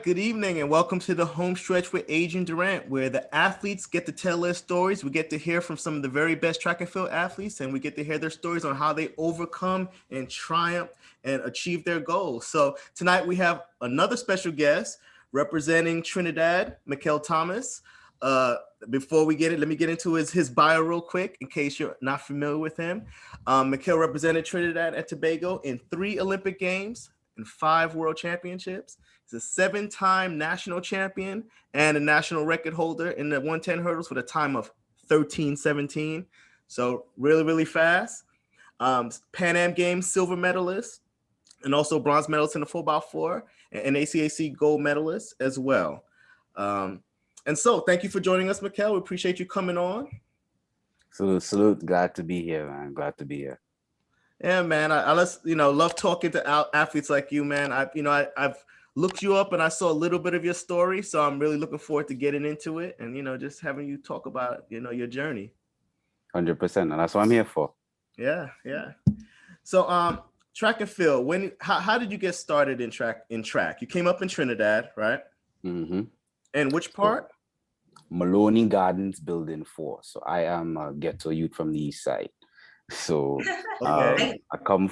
good evening, and welcome to the Homestretch with Adrian Durant, where the athletes get to tell their stories. We get to hear from some of the very best track and field athletes, and we get to hear their stories on how they overcome and triumph and achieve their goals. So tonight we have another special guest representing Trinidad, Mikel Thomas. Before we get it, let me get into his bio real quick in case you're not familiar with him. Mikel represented Trinidad and Tobago in 3 Olympic Games and 5 World Championships. He's a 7-time national champion and a national record holder in the 110 hurdles with a time of 13:17. So really, really fast. Pan Am Games silver medalist and also bronze medalist in the 4x4 and ACAC gold medalist as well. And so thank you for joining us, Mikel. We appreciate you coming on. Salute. Glad to be here, man. Glad to be here. Yeah, man. I love talking to athletes like you, man. I've looked you up and I saw a little bit of your story, so I'm really looking forward to getting into it and just having you talk about your journey. 100%, and that's what I'm here for. Yeah. So track and field. How did you get started in track? You came up in Trinidad, right? Mm-hmm. And which part? Maloney Gardens Building 4. So I am a ghetto youth from the east side. So Okay. I come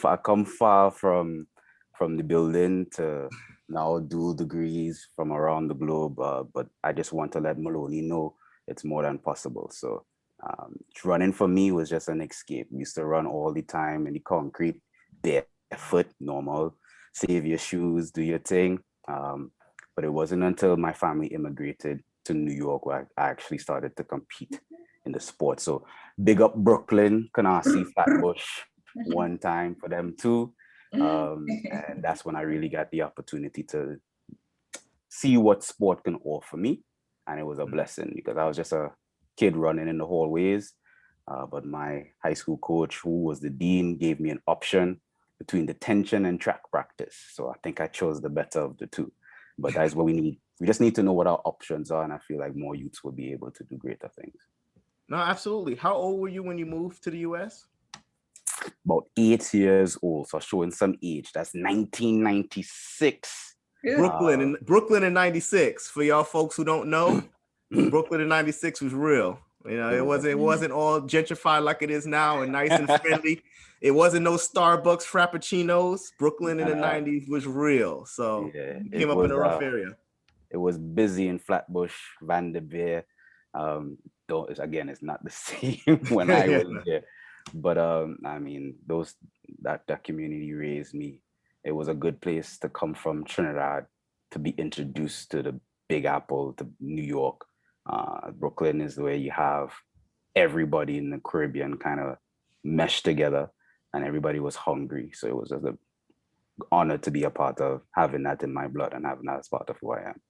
far from the building to now dual degrees from around the globe, but I just want to let Maloney know it's more than possible. So running for me was just an escape. We used to run all the time in the concrete, barefoot, normal, save your shoes, do your thing. But it wasn't until my family immigrated to New York where I actually started to compete in the sport. So big up Brooklyn, Canarsie, Flatbush one time for them too. And that's when I really got the opportunity to see what sport can offer me. And it was a blessing because I was just a kid running in the hallways. But my high school coach, who was the dean, gave me an option between detention and track practice. So I think I chose the better of the two. But that's what we need. We just need to know what our options are. And I feel like more youths will be able to do greater things. No, absolutely. How old were you when you moved to the US? About 8 years old, so showing some age. That's 1996. Brooklyn in 96. For y'all folks who don't know, Brooklyn in 96 was real. It wasn't all gentrified like it is now and nice and friendly. It wasn't no Starbucks Frappuccinos. Brooklyn in the 90s was real. So you came up in a rough area. It was busy in Flatbush, Vanderveer. Again, it's not the same when I was there. But I mean, that community raised me. It was a good place to come from Trinidad to be introduced to the Big Apple, to New York. Brooklyn is where you have everybody in the Caribbean kind of meshed together, and everybody was hungry. So it was just an honor to be a part of having that in my blood and having that as part of who I am.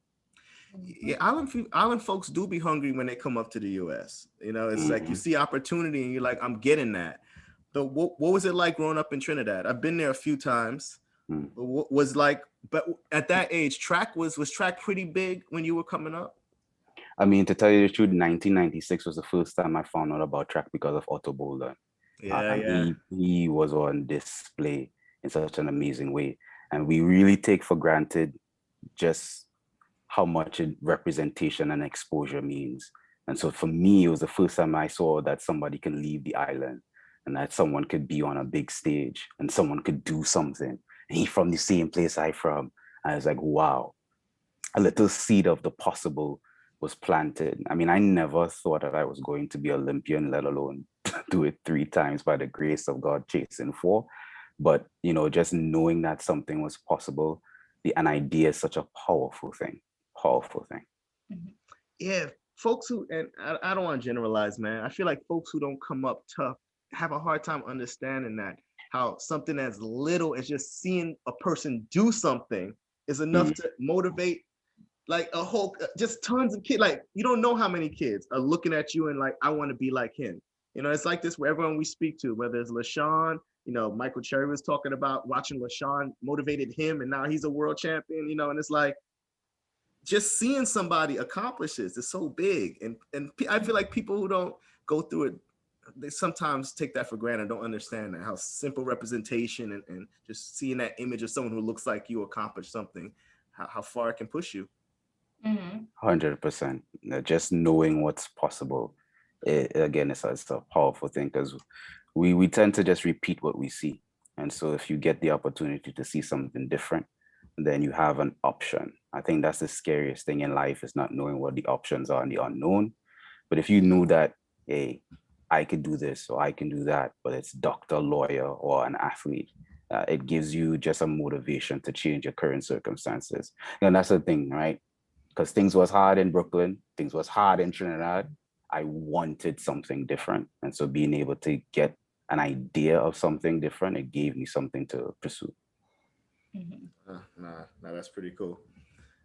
Yeah, island folks do be hungry when they come up to the US. It's like you see opportunity and you're like, I'm getting that. But what was it like growing up in Trinidad? I've been there a few times. But at that age, track was track pretty big when you were coming up? I mean, to tell you the truth, 1996 was the first time I found out about track because of Otto Boulder. He was on display in such an amazing way. And we really take for granted just how much representation and exposure means. And so for me, it was the first time I saw that somebody can leave the island and that someone could be on a big stage and someone could do something. And he's from the same place I'm from. I was like, wow, a little seed of the possible was planted. I mean, I never thought that I was going to be Olympian, let alone do it 3 times by the grace of God, chasing 4. But, just knowing that something was possible, an idea is such a powerful thing. Yeah, folks who, and I don't want to generalize, man. I feel like folks who don't come up tough have a hard time understanding that how something as little as just seeing a person do something is enough to motivate like a whole, just tons of kids. Like, you don't know how many kids are looking at you and like, I want to be like him. It's like this where everyone we speak to, whether it's LaShawn, Michael Cherry was talking about watching LaShawn motivated him and now he's a world champion, and it's like, just seeing somebody accomplish this is so big. And I feel like people who don't go through it, they sometimes take that for granted, don't understand that, how simple representation and just seeing that image of someone who looks like you accomplish something how far it can push you. 100%. Just knowing what's possible, again, it's a powerful thing because we tend to just repeat what we see. And so if you get the opportunity to see something different, then you have an option. I think that's the scariest thing in life, is not knowing what the options are and the unknown. But if you knew that, hey, I could do this or I can do that, but it's doctor, lawyer, or an athlete, it gives you just a motivation to change your current circumstances. And that's the thing, right? Because things was hard in Brooklyn, things was hard in Trinidad. I wanted something different. And so being able to get an idea of something different, it gave me something to pursue. Nah, that's pretty cool.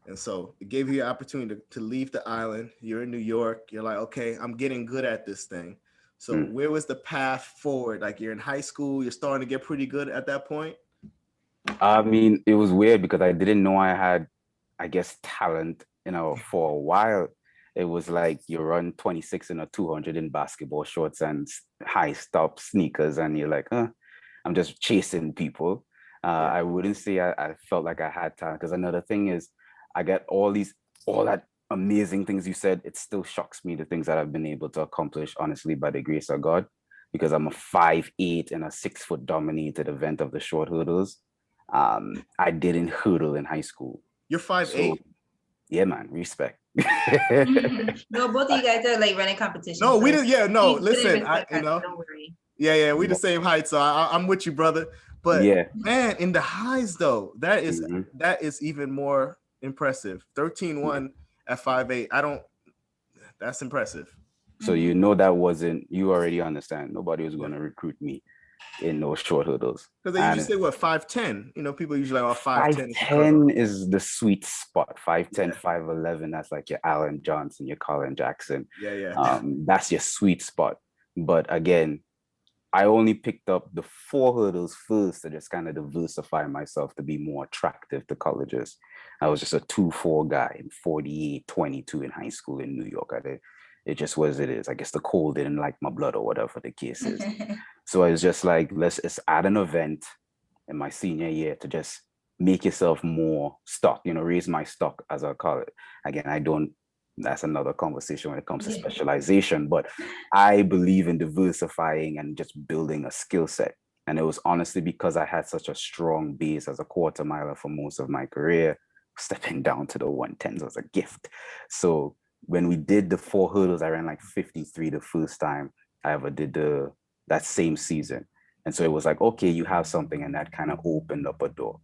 And so it gave you the opportunity to leave the island. You're in New York. You're like, okay, I'm getting good at this thing. So where was the path forward? Like, you're in high school, you're starting to get pretty good at that point. I mean, it was weird because I didn't know I had, I guess, talent, for a while. It was like you run 26 in a 200 in basketball shorts and high top sneakers, and you're like, I'm just chasing people. I wouldn't say I felt like I had talent, because another thing is I get all that amazing things you said. It still shocks me, the things that I've been able to accomplish, honestly, by the grace of God, because I'm a 5'8" and a 6-foot dominated event of the short hurdles. I didn't hurdle in high school. You're 5'8". So, yeah, man, respect. No, both of you guys are like running competition. No, we didn't. Yeah, no. Listen, don't worry. Yeah, we the same height, so I'm with you, brother. But yeah, man, in the highs though, that is even more impressive. 13-1 at 5'8". That's impressive. So that wasn't, you already understand. Nobody was going to recruit me in those short hurdles. Because they usually say what, 5'10". People usually like 5'10". 5'10" is the sweet spot. 5'10", 5'11". That's like your Alan Johnson, your Colin Jackson. Yeah. That's your sweet spot. But again, I only picked up the 4 hurdles first to just kind of diversify myself to be more attractive to colleges. I was just a 2'4" guy, 48, 22 in high school in New York. It just was, it is. I guess the cold didn't like my blood or whatever the case is. So I was just like, let's just add an event in my senior year to just make yourself more stock, raise my stock, as I call it. Again, that's another conversation when it comes to specialization, but I believe in diversifying and just building a skill set. And it was honestly because I had such a strong base as a quarter miler for most of my career. Stepping down to the 110s was a gift. So when we did the 4 hurdles, I ran like 53 the first time I ever did that same season. And so it was like, okay, you have something, and that kind of opened up a door.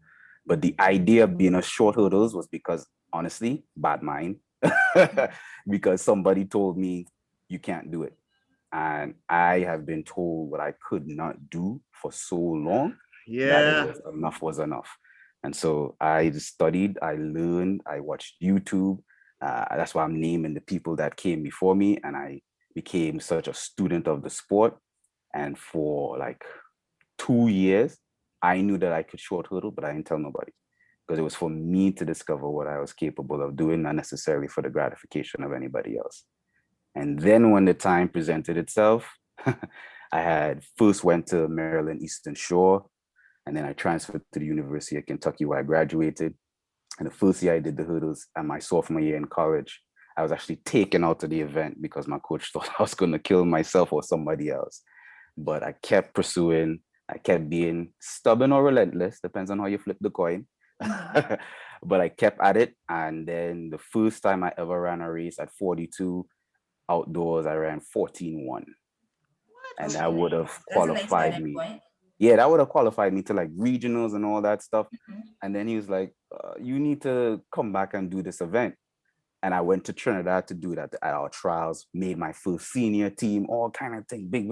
But the idea of being a short hurdles was because, honestly, bad mind, because somebody told me you can't do it. And I have been told what I could not do for so long that enough was enough. And so I studied, I learned, I watched YouTube. That's why I'm naming the people that came before me, and I became such a student of the sport. And for like 2 years, I knew that I could short hurdle, but I didn't tell nobody, because it was for me to discover what I was capable of doing, not necessarily for the gratification of anybody else. And then when the time presented itself, I had first went to Maryland Eastern Shore, and then I transferred to the University of Kentucky, where I graduated. And the first year I did the hurdles, and my sophomore year in college, I was actually taken out of the event because my coach thought I was going to kill myself or somebody else. But I kept pursuing. I kept being stubborn or relentless, depends on how you flip the coin. But I kept at it. And then the first time I ever ran a race at 42 outdoors, I ran 14-1. And that would have qualified me. Yeah, that would have qualified me to like regionals and all that stuff. And then he was like, you need to come back and do this event. And I went to Trinidad to do that at our trials, made my first senior team, all kind of thing, big.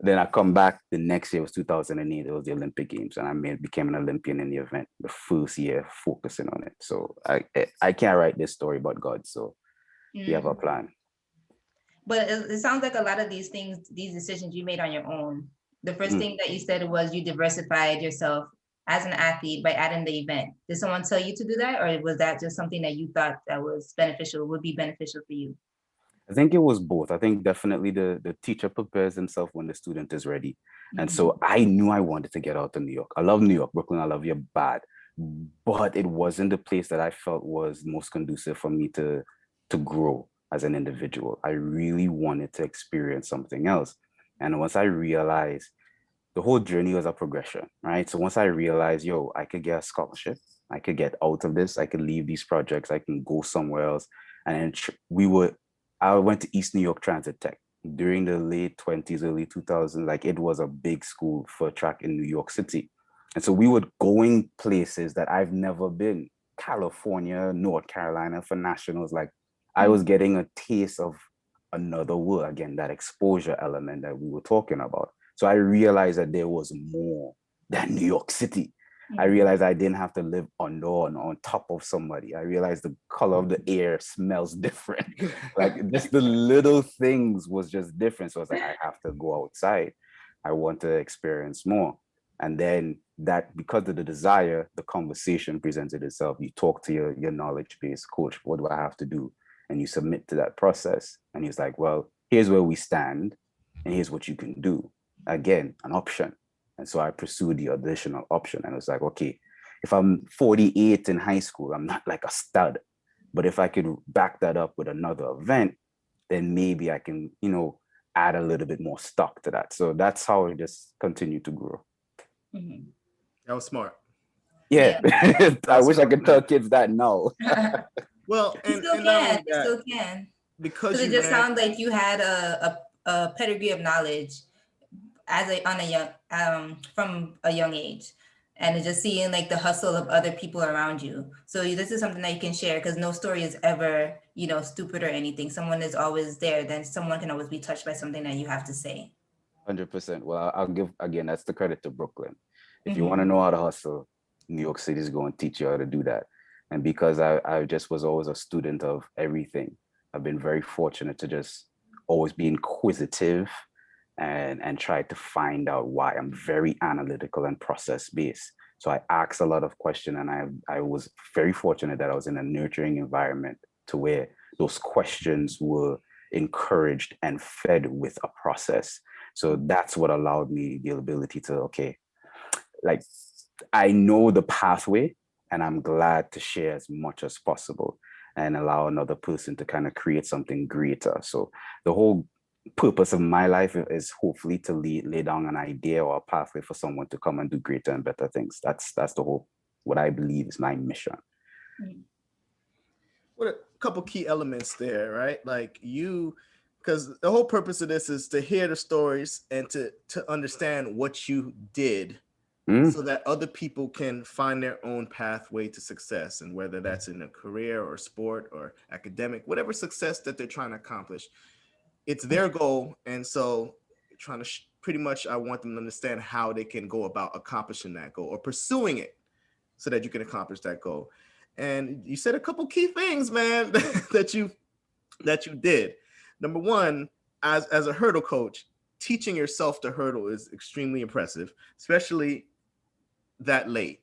Then I come back, the next year was 2008, it was the Olympic Games, and I became an Olympian in the event, the first year focusing on it. So I can't write this story but God, so we have a plan. But it sounds like a lot of these things, these decisions you made on your own. The first thing that you said was you diversified yourself as an athlete by adding the event. Did someone tell you to do that, or was that just something that you thought that was beneficial, would be beneficial for you? I think it was both. I think definitely the teacher prepares himself when the student is ready. And so I knew I wanted to get out to New York. I love New York, Brooklyn, I love you bad. but it wasn't the place that I felt was most conducive for me to grow as an individual. I really wanted to experience something else. And once I realized, the whole journey was a progression, right? So once I realized, yo, I could get a scholarship, I could get out of this, I could leave these projects, I can go somewhere else. And then I went to East New York Transit Tech during the late 20s, early 2000s. Like, it was a big school for track in New York City. And so we were going places that I've never been. California, North Carolina for nationals. Like, I was getting a taste of another world. Again, that exposure element that we were talking about. So I realized that there was more than New York City. I realized I didn't have to live under and on top of somebody. I realized the color of the air smells different. Like, just the little things was just different. So I was like, I have to go outside. I want to experience more. And then that, because of the desire, the conversation presented itself. You talk to your knowledge-based coach. What do I have to do? And you submit to that process. And he's like, well, here's where we stand, and here's what you can do. Again, an option. And so I pursued the additional option. And it was like, okay, if I'm 48 in high school, I'm not like a stud. But if I could back that up with another event, then maybe I can, add a little bit more stock to that. So that's how it just continued to grow. That was smart. Yeah. I wish I could tell kids that now. Well, you still can. Because it just sounds like you had a pedigree of knowledge from a young age, and it's just seeing like the hustle of other people around you. So this is something that you can share, because no story is ever, stupid or anything. Someone is always there. Then someone can always be touched by something that you have to say. 100%. Well, I'll give, again, that's the credit to Brooklyn. If you want to know how to hustle, New York City is going to teach you how to do that. And because I just was always a student of everything, I've been very fortunate to just always be inquisitive and try to find out why. I'm very analytical and process based. So I ask a lot of questions, and I was very fortunate that I was in a nurturing environment to where those questions were encouraged and fed with a process. So that's what allowed me the ability to, okay, like, I know the pathway, and I'm glad to share as much as possible and allow another person to kind of create something greater. So the whole purpose of my life is hopefully to lay down an idea or a pathway for someone to come and do greater and better things. That's the whole, what I believe is my mission. What a couple key elements there, right? Like, because the whole purpose of this is to hear the stories and to understand what you did, so that other people can find their own pathway to success, and whether that's in a career or sport or academic, whatever success that they're trying to accomplish, it's their goal. And so trying to pretty much, I want them to understand how they can go about accomplishing that goal or pursuing it so that you can accomplish that goal. And you said a couple key things, man, that you did. Number one, as a hurdle coach, teaching yourself to hurdle is extremely impressive, especially that late,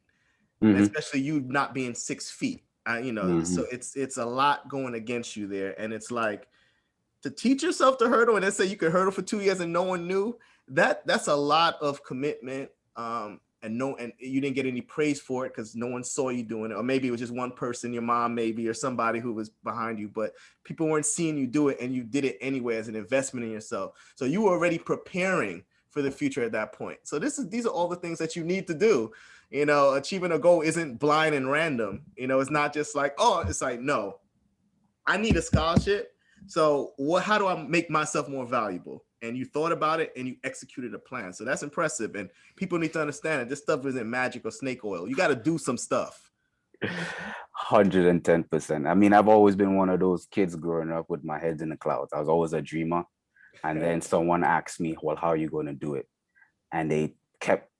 and especially you not being 6 feet. So it's a lot going against you there, and it's like, to teach yourself to hurdle and then say you could hurdle for 2 years and no one knew, that's a lot of commitment. And you didn't get any praise for it because no one saw you doing it, or maybe it was just one person, your mom maybe, or somebody who was behind you, but people weren't seeing you do it, and you did it anyway as an investment in yourself. So you were already preparing for the future at that point. So these are all the things that you need to do. Achieving a goal isn't blind and random. It's not just like, oh, it's like, no, I need a scholarship. So how do I make myself more valuable? And you thought about it and you executed a plan. So that's impressive. And people need to understand that this stuff isn't magic or snake oil. You got to do some stuff. 110%. I mean, I've always been one of those kids growing up with my head in the clouds. I was always a dreamer. And then someone asked me, well, how are you going to do it? And they kept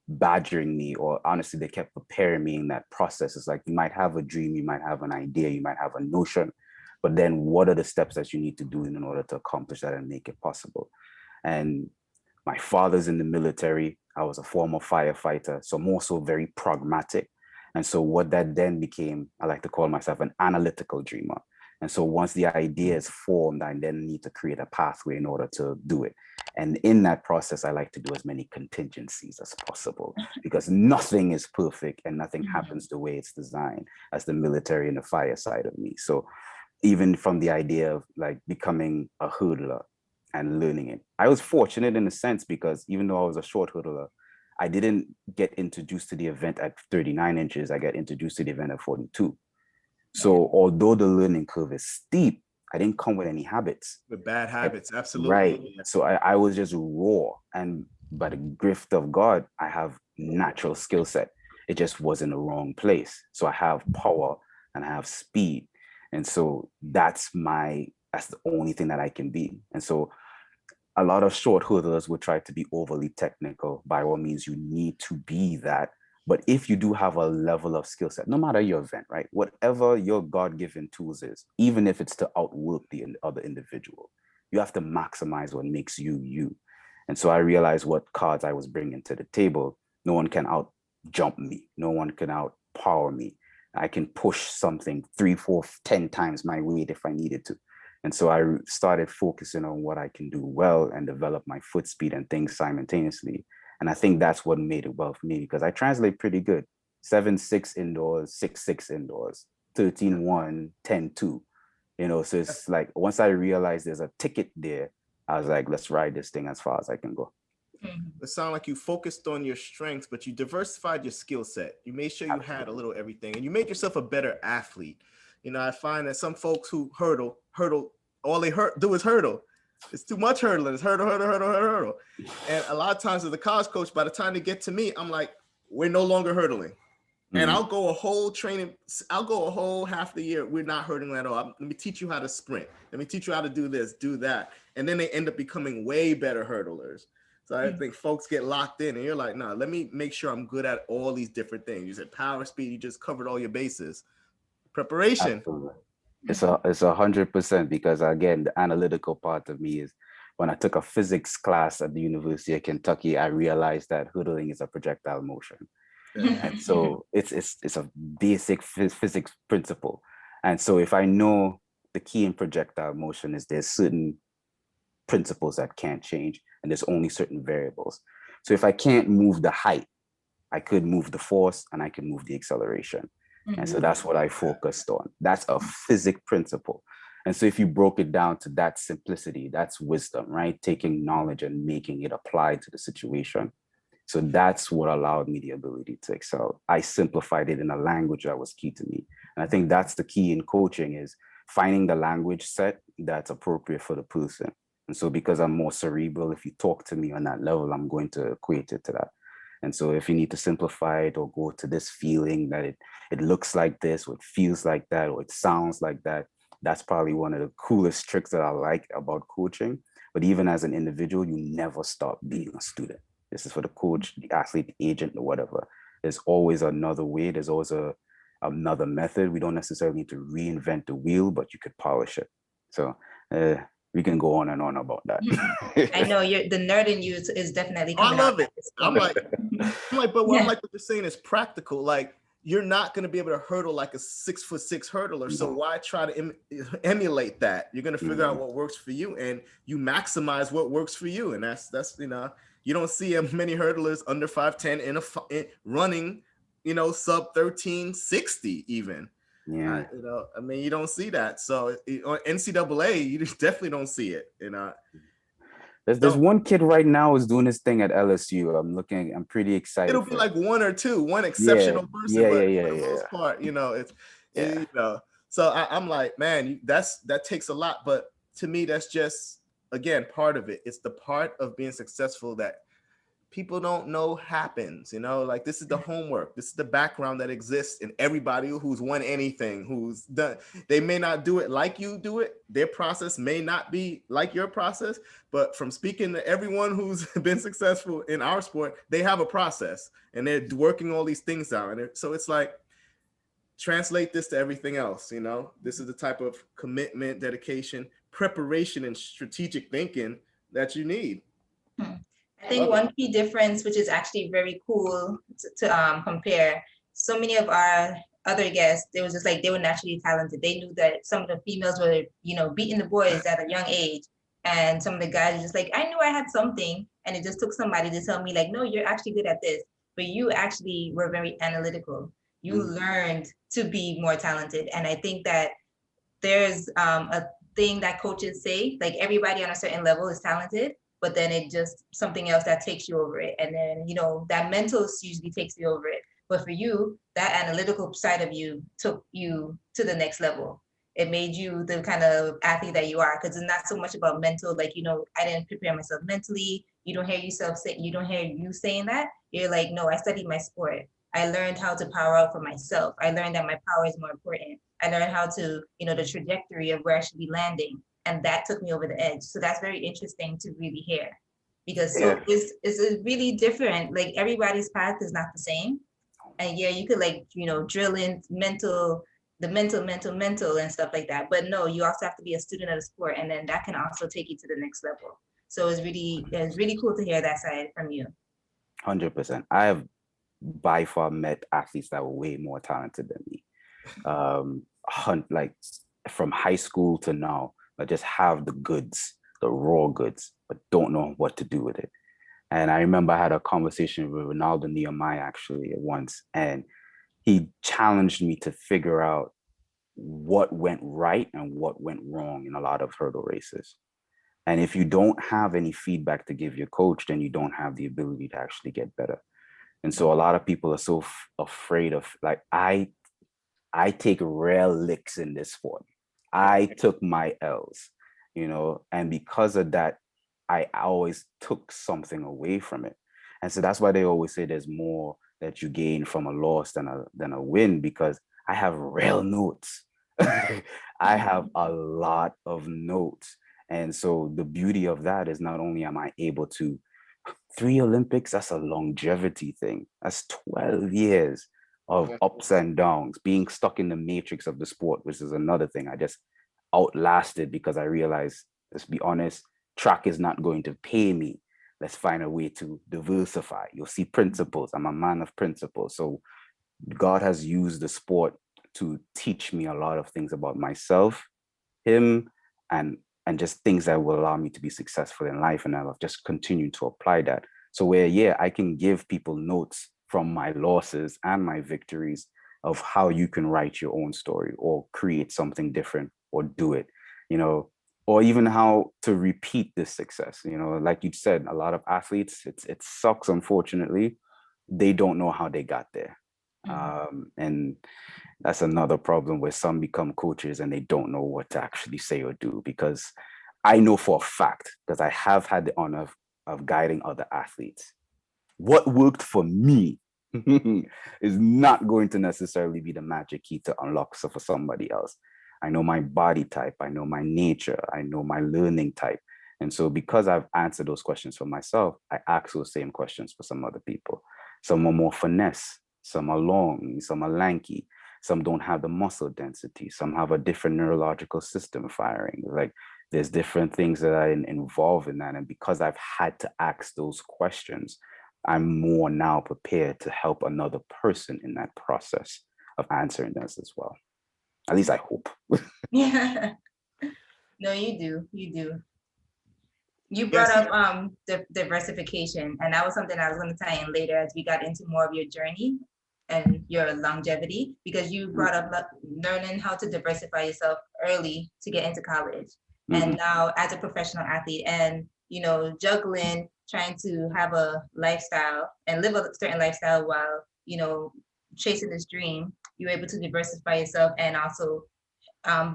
badgering me, or honestly, they kept preparing me in that process. It's like, you might have a dream, you might have an idea, you might have a notion, but then what are the steps that you need to do in order to accomplish that and make it possible? And my father's in the military. I was a former firefighter, so more so very pragmatic. And so what that then became, I like to call myself an analytical dreamer. And so once the idea is formed, I then need to create a pathway in order to do it. And in that process, I like to do as many contingencies as possible, because nothing is perfect and nothing happens the way it's designed, as the military and the fire side of me. So even from the idea of like becoming a hurdler and learning it, I was fortunate in a sense, because even though I was a short hurdler, I didn't get introduced to the event at 39 inches. I got introduced to the event at 42. So although the learning curve is steep, I didn't come with any habits. With bad habits, absolutely. Right. So I was just raw. And by the gift of God, I have natural skill set. It just was in the wrong place. So I have power and I have speed. And so that's the only thing that I can be. And so a lot of short hurdlers would try to be overly technical. By all means, you need to be that. But if you do have a level of skill set, no matter your event, right, whatever your God-given tools is, even if it's to outwork the other individual, you have to maximize what makes you you. And so I realized what cards I was bringing to the table. No one can out jump me. No one can outpower me. I can push something 3, 4, 10 times my weight if I needed to. And so I started focusing on what I can do well and develop my foot speed and things simultaneously. And I think that's what made it well for me, because I translate pretty good. 7-6 indoors, 6-6 indoors, 13-1, 10-2. You know, so it's like once I realized there's a ticket there, I was like, let's ride this thing as far as I can go. It sounded like you focused on your strengths, but you diversified your skill set. You made sure you had a little everything, and you made yourself a better athlete. You know, I find that some folks who hurdle, all they do is hurdle. It's too much hurdling. It's hurdle. And a lot of times as a college coach, by the time they get to me, I'm like, we're no longer hurdling. And I'll go a whole half the year. We're not hurdling at all. Let me teach you how to sprint. Let me teach you how to do this, do that. And then they end up becoming way better hurdlers. So I think folks get locked in and you're like, nah, let me make sure I'm good at all these different things. You said power, speed, you just covered all your bases. Preparation. Absolutely. It's 100%, because again, the analytical part of me is when I took a physics class at the University of Kentucky, I realized that hurdling is a projectile motion. And so it's a basic physics principle. And so if I know the key in projectile motion is there's certain principles that can't change and there's only certain variables. So if I can't move the height, I could move the force and I can move the acceleration. And so that's what I focused on. That's a physics principle. And so if you broke it down to that simplicity, that's wisdom, right? Taking knowledge and making it apply to the situation. So that's what allowed me the ability to excel. I simplified it in a language that was key to me. And I think that's the key in coaching, is finding the language set that's appropriate for the person. And so because I'm more cerebral, if you talk to me on that level, I'm going to equate it to that. And so if you need to simplify it or go to this feeling that it looks like this, or it feels like that, or it sounds like that, that's probably one of the coolest tricks that I like about coaching. But even as an individual, you never stop being a student. This is for the coach, the athlete, the agent, or whatever. There's always another way. There's always another method. We don't necessarily need to reinvent the wheel, but you could polish it. So we can go on and on about that. I know the nerd in you is definitely coming I love out. it. I'm like, but what I like what you're saying is practical. Like, you're not going to be able to hurdle like a 6'6" hurdler. So why try to emulate that? You're going to figure out what works for you, and you maximize what works for you. And that's you know, you don't see many hurdlers under 5'10" in running, you know, sub 1360 even. Yeah. You know, I mean, you don't see that. So on NCAA, you just definitely don't see it. You know, there's one kid right now who's doing his thing at LSU. I'm pretty excited. It'll be like one or two, one exceptional person, but for the most part, you know, it's you know. So I'm like, man, that takes a lot. But to me, that's just, again, part of it. It's the part of being successful that people don't know happens, you know, like this is the homework. This is the background that exists in everybody who's won anything, who's done. They may not do it like you do it. Their process may not be like your process, but from speaking to everyone who's been successful in our sport, they have a process and they're working all these things out. And so it's like, translate this to everything else. You know, this is the type of commitment, dedication, preparation, and strategic thinking that you need. I think one key difference, which is actually very cool to compare, so many of our other guests, it was just like they were naturally talented. They knew that some of the females were, you know, beating the boys at a young age. And some of the guys were just like, I knew I had something. And it just took somebody to tell me, like, no, you're actually good at this. But you actually were very analytical. You learned to be more talented. And I think that there's a thing that coaches say, like everybody on a certain level is talented, but then it just something else that takes you over it. And then, you know, that mental usually takes you over it. But for you, that analytical side of you took you to the next level. It made you the kind of athlete that you are, because it's not so much about mental, like, you know, I didn't prepare myself mentally. You don't hear yourself say, you don't hear you saying that. You're like, no, I studied my sport. I learned how to power out for myself. I learned that my power is more important. I learned how to, you know, the trajectory of where I should be landing. And that took me over the edge. So that's very interesting to really hear, because so it's really different. Like everybody's path is not the same. And yeah, you could like, you know, drill in the mental and stuff like that. But no, you also have to be a student of the sport. And then that can also take you to the next level. So it's really cool to hear that side from you. 100%. I have by far met athletes that were way more talented than me. Like from high school to now, I just have the goods, the raw goods, but don't know what to do with it. And I remember I had a conversation with Ronaldo Nehemiah actually at once, and he challenged me to figure out what went right and what went wrong in a lot of hurdle races. And if you don't have any feedback to give your coach, then you don't have the ability to actually get better. And so a lot of people are so afraid of, like, I take real licks in this sport. I took my L's, you know, and because of that, I always took something away from it. And so that's why they always say there's more that you gain from a loss than a win, because I have real notes. I have a lot of notes. And so the beauty of that is not only am I able to 3 Olympics, that's a longevity thing. That's 12 years of ups and downs, being stuck in the matrix of the sport, which is another thing I just outlasted because I realized, let's be honest, track is not going to pay me. Let's find a way to diversify. You'll see principles. I'm a man of principles. So God has used the sport to teach me a lot of things about myself, him, and just things that will allow me to be successful in life. And I've just continued to apply that. So where, yeah, I can give people notes from my losses and my victories of how you can write your own story or create something different or do it, you know, or even how to repeat this success. You know, like you said, a lot of athletes, it sucks, unfortunately. They don't know how they got there. And that's another problem where some become coaches and they don't know what to actually say or do, because I know for a fact, because I have had the honor of guiding other athletes, what worked for me is not going to necessarily be the magic key to unlock for somebody else. I know my body type, I know my nature, I know my learning type. And so because I've answered those questions for myself, I ask those same questions for some other people. Some are more finesse, some are long, some are lanky, some don't have the muscle density, some have a different neurological system firing. Like there's different things that are involved in that. And because I've had to ask those questions, I'm more now prepared to help another person in that process of answering this as well. At least I hope. Yeah. No, you do. You do. You brought up the diversification, and that was something I was going to tie in later as we got into more of your journey and your longevity, because you brought up learning how to diversify yourself early to get into college, and now as a professional athlete, and you know, juggling trying to have a lifestyle and live a certain lifestyle while, you know, chasing this dream. You're able to diversify yourself and also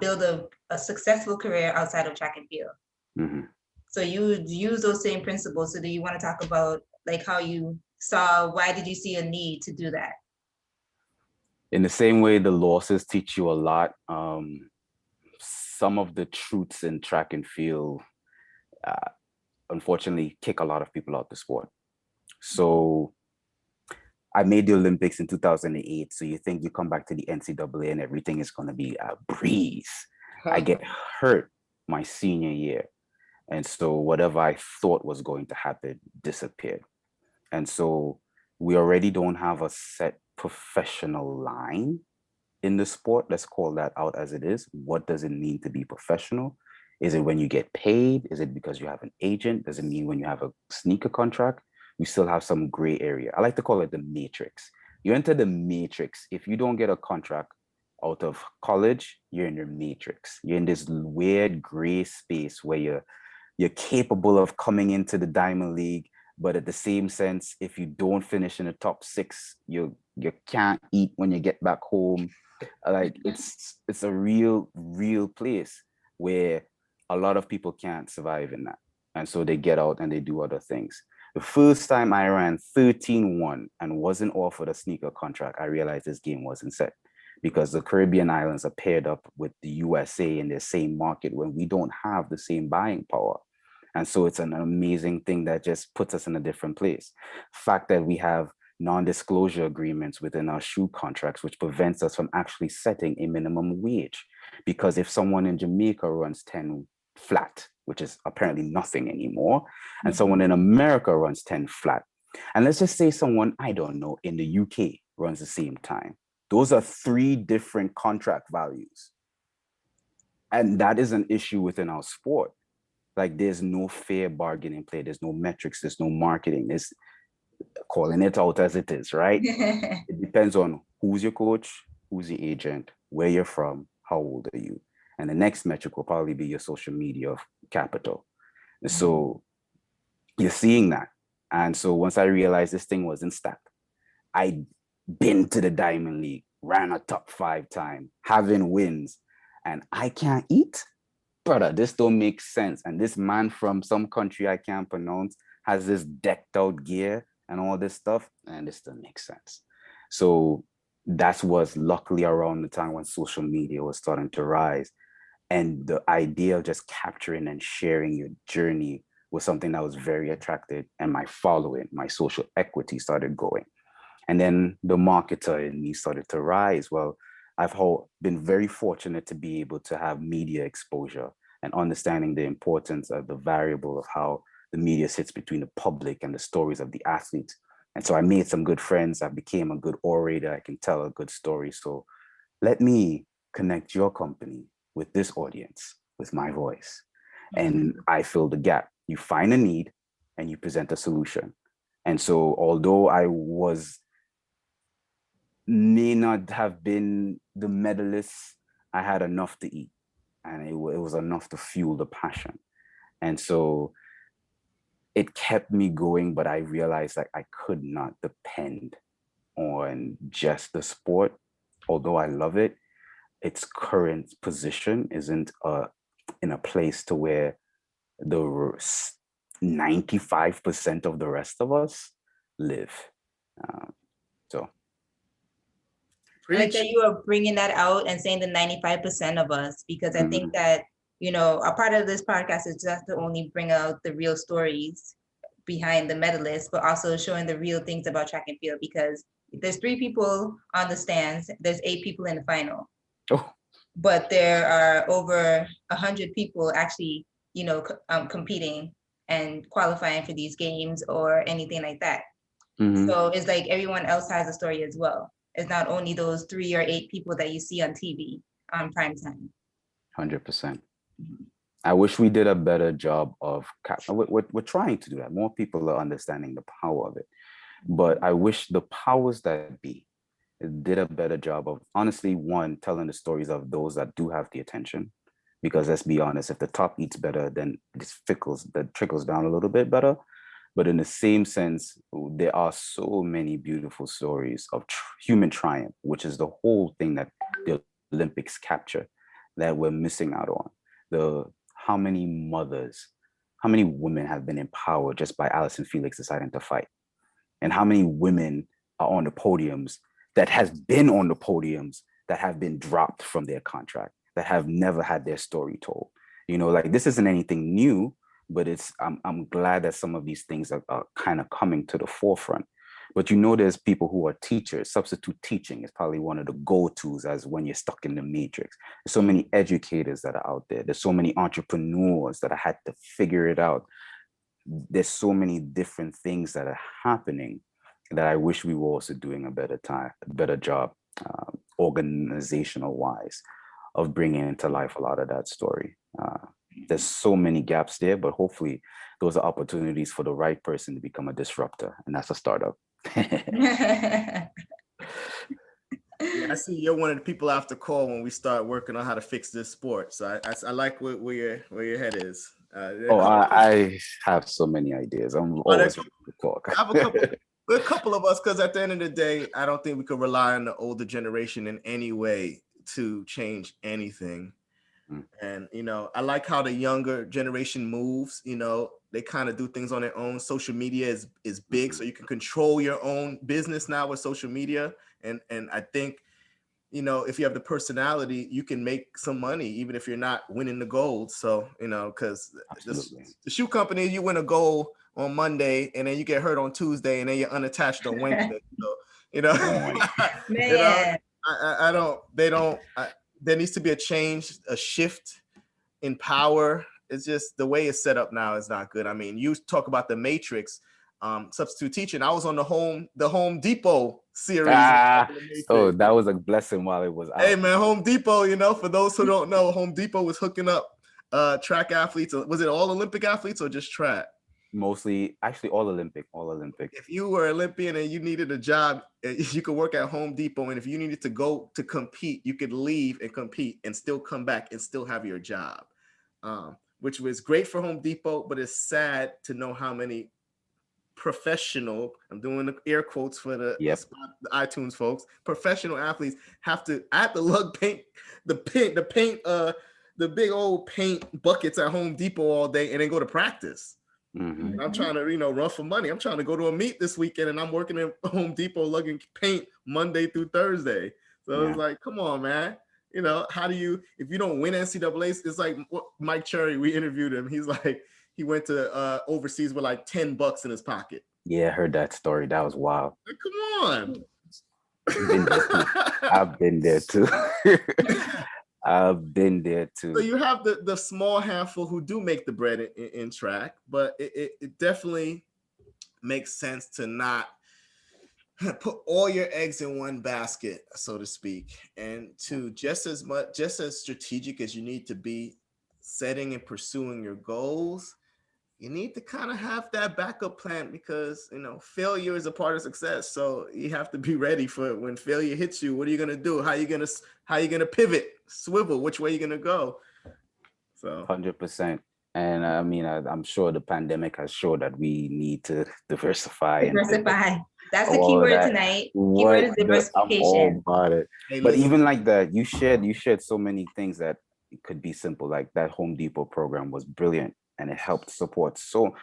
build a successful career outside of track and field. So you use those same principles. So do you want to talk about like how you saw, why did you see a need to do that? In the same way the losses teach you a lot, some of the truths in track and field, unfortunately, kick a lot of people out the sport. So I made the Olympics in 2008. So you think you come back to the NCAA and everything is going to be a breeze. I get hurt my senior year. And so whatever I thought was going to happen disappeared. And so we already don't have a set professional line in the sport, let's call that out as it is. What does it mean to be professional? Is it when you get paid? Is it because you have an agent? Does it mean when you have a sneaker contract? We still have some gray area. I like to call it the matrix. You enter the matrix. If you don't get a contract out of college, you're in your matrix. You're in this weird gray space where you're capable of coming into the Diamond League, but at the same sense, if you don't finish in the top 6, you can't eat when you get back home. Like it's a real place where a lot of people can't survive in that. And so they get out and they do other things. The first time I ran 13-1 and wasn't offered a sneaker contract, I realized this game wasn't set, because the Caribbean islands are paired up with the USA in the same market when we don't have the same buying power. And so it's an amazing thing that just puts us in a different place. The fact that we have non-disclosure agreements within our shoe contracts, which prevents us from actually setting a minimum wage. Because if someone in Jamaica runs 10 flat, which is apparently nothing anymore, and someone in America runs 10 flat, and let's just say someone, I don't know, in the UK runs the same time, those are 3 different contract values. And that is an issue within our sport. Like there's no fair bargaining play. There's no metrics. There's no marketing. It's calling it out as it is, right? It depends on who's your coach, who's the agent, where you're from, how old are you? And the next metric will probably be your social media capital. And so you're seeing that. And so once I realized this thing wasn't stacked, I'd been to the Diamond League, ran a top 5 time, having wins, and I can't eat. Brother, this don't make sense. And this man from some country I can't pronounce has this decked out gear and all this stuff, and this doesn't make sense. So that was luckily around the time when social media was starting to rise. And the idea of just capturing and sharing your journey was something that was very attractive. And my following, my social equity started going. And then the marketer in me started to rise. Well, I've been very fortunate to be able to have media exposure and understanding the importance of the variable of how the media sits between the public and the stories of the athletes. And so I made some good friends. I became a good orator. I can tell a good story. So let me connect your company with this audience, with my voice. And I fill the gap. You find a need and you present a solution. And so although I may not have been the medalist, I had enough to eat, and it was enough to fuel the passion. And so it kept me going, but I realized that I could not depend on just the sport. Although I love it, its current position isn't in a place to where the 95% of the rest of us live. So I like that you are bringing that out and saying the 95% of us, because I think that, you know, a part of this podcast is just to only bring out the real stories behind the medalists, but also showing the real things about track and field, because there's 3 people on the stands, there's 8 people in the final. Oh. But there are over 100 people actually, you know, competing and qualifying for these games or anything like that. So it's like everyone else has a story as well. It's not only those 3 or 8 people that you see on TV on prime time. 100%. I wish we did a better job of, we're trying to do that. More people are understanding the power of it. But I wish the powers that be did a better job of, honestly, one, telling the stories of those that do have the attention. Because let's be honest, if the top eats better, then that trickles down a little bit better. But in the same sense, there are so many beautiful stories of human triumph, which is the whole thing that the Olympics capture, that we're missing out on. How many mothers, how many women have been empowered just by Allyson Felix deciding to fight? And how many women are on the podiums that has been on the podiums that have been dropped from their contract, that have never had their story told? You know, like, this isn't anything new, but I'm glad that some of these things are kind of coming to the forefront. But you know, there's people who are teachers. Substitute teaching is probably one of the go-tos as when you're stuck in the matrix. There's so many educators that are out there. There's so many entrepreneurs that had to figure it out. There's so many different things that are happening that I wish we were also doing a better job organizational wise, of bringing into life a lot of that story. There's so many gaps there, but hopefully those are opportunities for the right person to become a disruptor, and that's a startup. Yeah, I see you're one of the people I have to call when we start working on how to fix this sport. So I like where your head is. I have so many ideas. I'm always ready to talk. I have a couple of us, because at the end of the day, I don't think we could rely on the older generation in any way to change anything. And, I like how the younger generation moves. They kind of do things on their own. Social media is big, so you can control your own business now with social media. And I think, if you have the personality, you can make some money, even if you're not winning the gold. So, because the shoe company, you win a gold on Monday and then you get hurt on Tuesday and then you're unattached on Wednesday. So, Man. There needs to be a change, a shift in power. It's just the way it's set up now is not good. I mean, you talk about the Matrix, substitute teaching. I was on the Home Depot series. Oh, that was a blessing while it was out. Hey man, Home Depot, for those who don't know, Home Depot was hooking up track athletes. Was it all Olympic athletes or just track? Mostly, actually all Olympic. If you were Olympian and you needed a job, you could work at Home Depot. And if you needed to go to compete, you could leave and compete and still come back and still have your job, which was great for Home Depot. But it's sad to know how many professional, I'm doing the air quotes for the iTunes folks, professional athletes I have to lug paint the big old paint buckets at Home Depot all day and then go to practice. And I'm trying to, run for money. I'm trying to go to a meet this weekend and I'm working at Home Depot lugging paint Monday through Thursday. So it's like, come on, man. How do you, if you don't win NCAA, it's like Mike Cherry, we interviewed him. He's like, he went to overseas with like $10 in his pocket. Yeah, I heard that story. That was wild. Like, come on. I've been there too. I've been there too. So you have the small handful who do make the bread in track, but it definitely makes sense to not put all your eggs in one basket, so to speak, and to just as strategic as you need to be setting and pursuing your goals. You need to kind of have that backup plan because, failure is a part of success. So you have to be ready for it. When failure hits you, what are you going to do? How are you going to pivot, swivel, which way are you going to go? So 100%. And I mean, I'm sure the pandemic has shown that we need to diversify. That's the key word tonight. Keyword is diversification. I'm all about it. Hey, but even like that, you shared so many things that it could be simple. Like that Home Depot program was brilliant. And it helped support so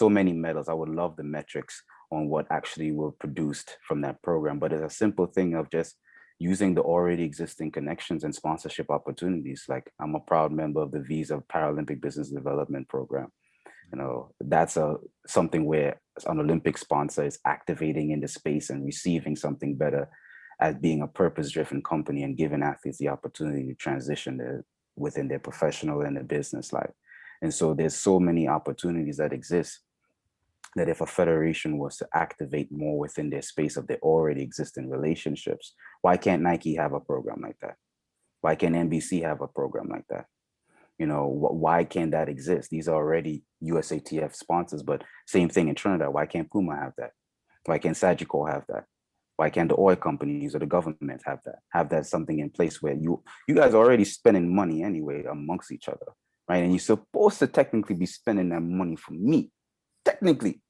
many medals. I would love the metrics on what actually were produced from that program. But it's a simple thing of just using the already existing connections and sponsorship opportunities. Like I'm a proud member of the Visa Paralympic Business Development Program. That's something where an Olympic sponsor is activating in the space and receiving something better as being a purpose-driven company and giving athletes the opportunity to transition within their professional and their business life. And so there's so many opportunities that exist that if a federation was to activate more within their space of their already existing relationships, why can't Nike have a program like that? Why can't NBC have a program like that? Why can't that exist? These are already USATF sponsors, but same thing in Trinidad. Why can't Puma have that? Why can't Sagicor have that? Why can't the oil companies or the government have that? Have that something in place where you guys are already spending money anyway amongst each other. Right. And you're supposed to technically be spending that money for me, technically,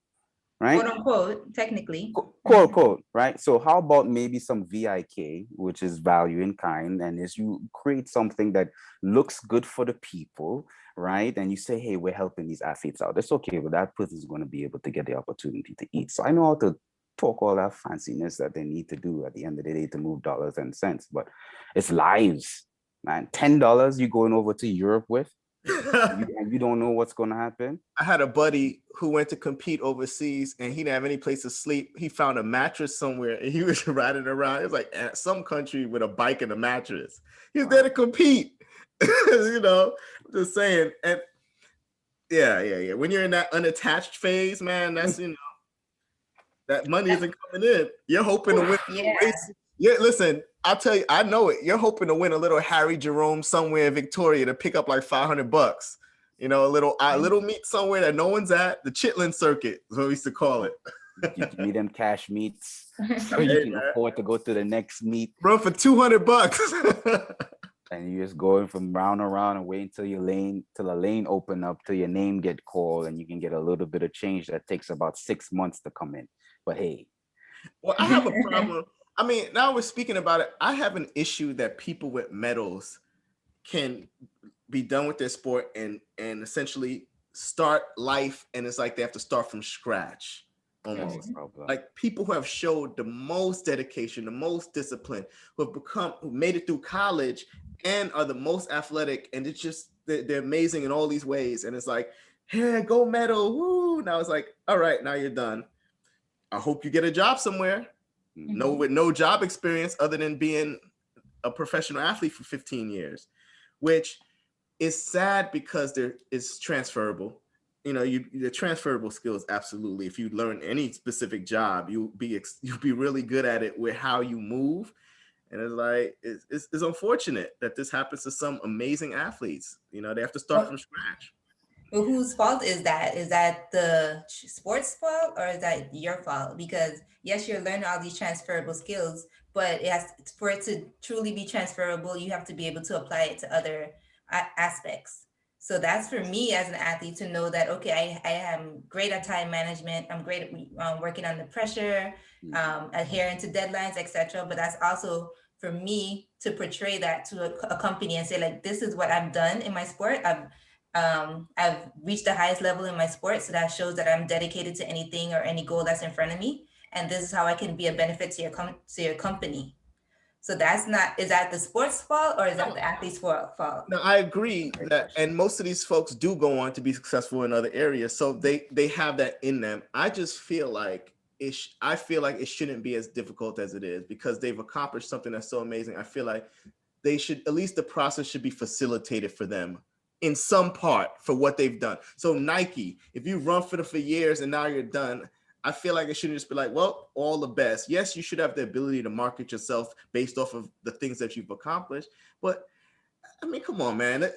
right? Quote unquote, technically. Quote unquote, right? So how about maybe some VIK, which is value in kind, and as you create something that looks good for the people, right? And you say, hey, we're helping these athletes out. That's okay, but that person is going to be able to get the opportunity to eat. So I know how to talk all that fanciness that they need to do at the end of the day to move dollars and cents, but it's lives, man. $10 you going over to Europe with? You don't know what's going to happen. I had a buddy who went to compete overseas and he didn't have any place to sleep. He found a mattress somewhere and he was riding around. It was like at some country with a bike and a mattress. He was there to compete. Just saying. And yeah. When you're in that unattached phase, man, that's that money isn't coming in. You're hoping to win. Yeah. Yeah, listen, I'll tell you, I know it. You're hoping to win a little Harry Jerome somewhere in Victoria to pick up like $500. You know, a little meet somewhere that no one's at. The Chitlin Circuit is what we used to call it. Give me them cash meets so you can afford to go to the next meet. Bro, for $200. And you're just going from round and round and waiting till the lane open up, till your name get called, and you can get a little bit of change that takes about 6 months to come in. But hey. Well, I have a problem. I mean, now we're speaking about it. I have an issue that people with medals can be done with their sport and essentially start life, and it's like they have to start from scratch. Almost like people who have showed the most dedication, the most discipline, who made it through college and are the most athletic, and it's just they're amazing in all these ways. And it's like, hey, go medal, woo! Now it's like, all right, now you're done. I hope you get a job somewhere. With no job experience other than being a professional athlete for 15 years, which is sad because there is transferable. You know, the transferable skills, absolutely. If you learn any specific job, you'll be really good at it with how you move. And it's like, it's unfortunate that this happens to some amazing athletes. You know, they have to start from scratch. Well, whose fault is that? Is that the sport's fault or is that your fault? Because yes, you're learning all these transferable skills, but for it to truly be transferable, you have to be able to apply it to other aspects. So that's for me as an athlete to know that, okay, I am great at time management. I'm great at working under pressure, adhering to deadlines, etc. But that's also for me to portray that to a company and say, like, this is what I've done in my sport. I've reached the highest level in my sport. So that shows that I'm dedicated to anything or any goal that's in front of me. And this is how I can be a benefit to your company. So is that the sport's fault or is that the athlete's fault? No, I agree that, and most of these folks do go on to be successful in other areas. So they have that in them. I just feel like it shouldn't be as difficult as it is because they've accomplished something that's so amazing. I feel like they should, at least the process should be facilitated for them in some part for what they've done. So Nike, if you run for them for years and now you're done, I feel like it shouldn't just be like, well, all the best. Yes, you should have the ability to market yourself based off of the things that you've accomplished. But I mean, come on, man.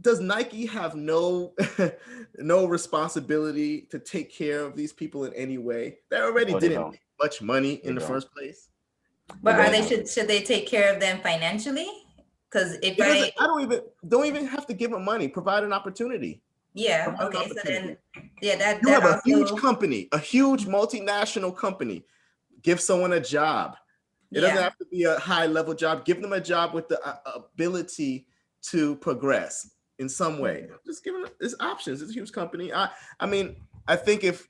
Does Nike have no responsibility to take care of these people in any way? They already didn't make much money in the first place. But should they take care of them financially? Because don't even have to give them money. Provide an opportunity. Yeah. Okay. So then, that you have a huge company, a huge multinational company. Give someone a job. It doesn't have to be a high level job. Give them a job with the ability to progress in some way. Just give them there's options. It's a huge company. I mean, I think if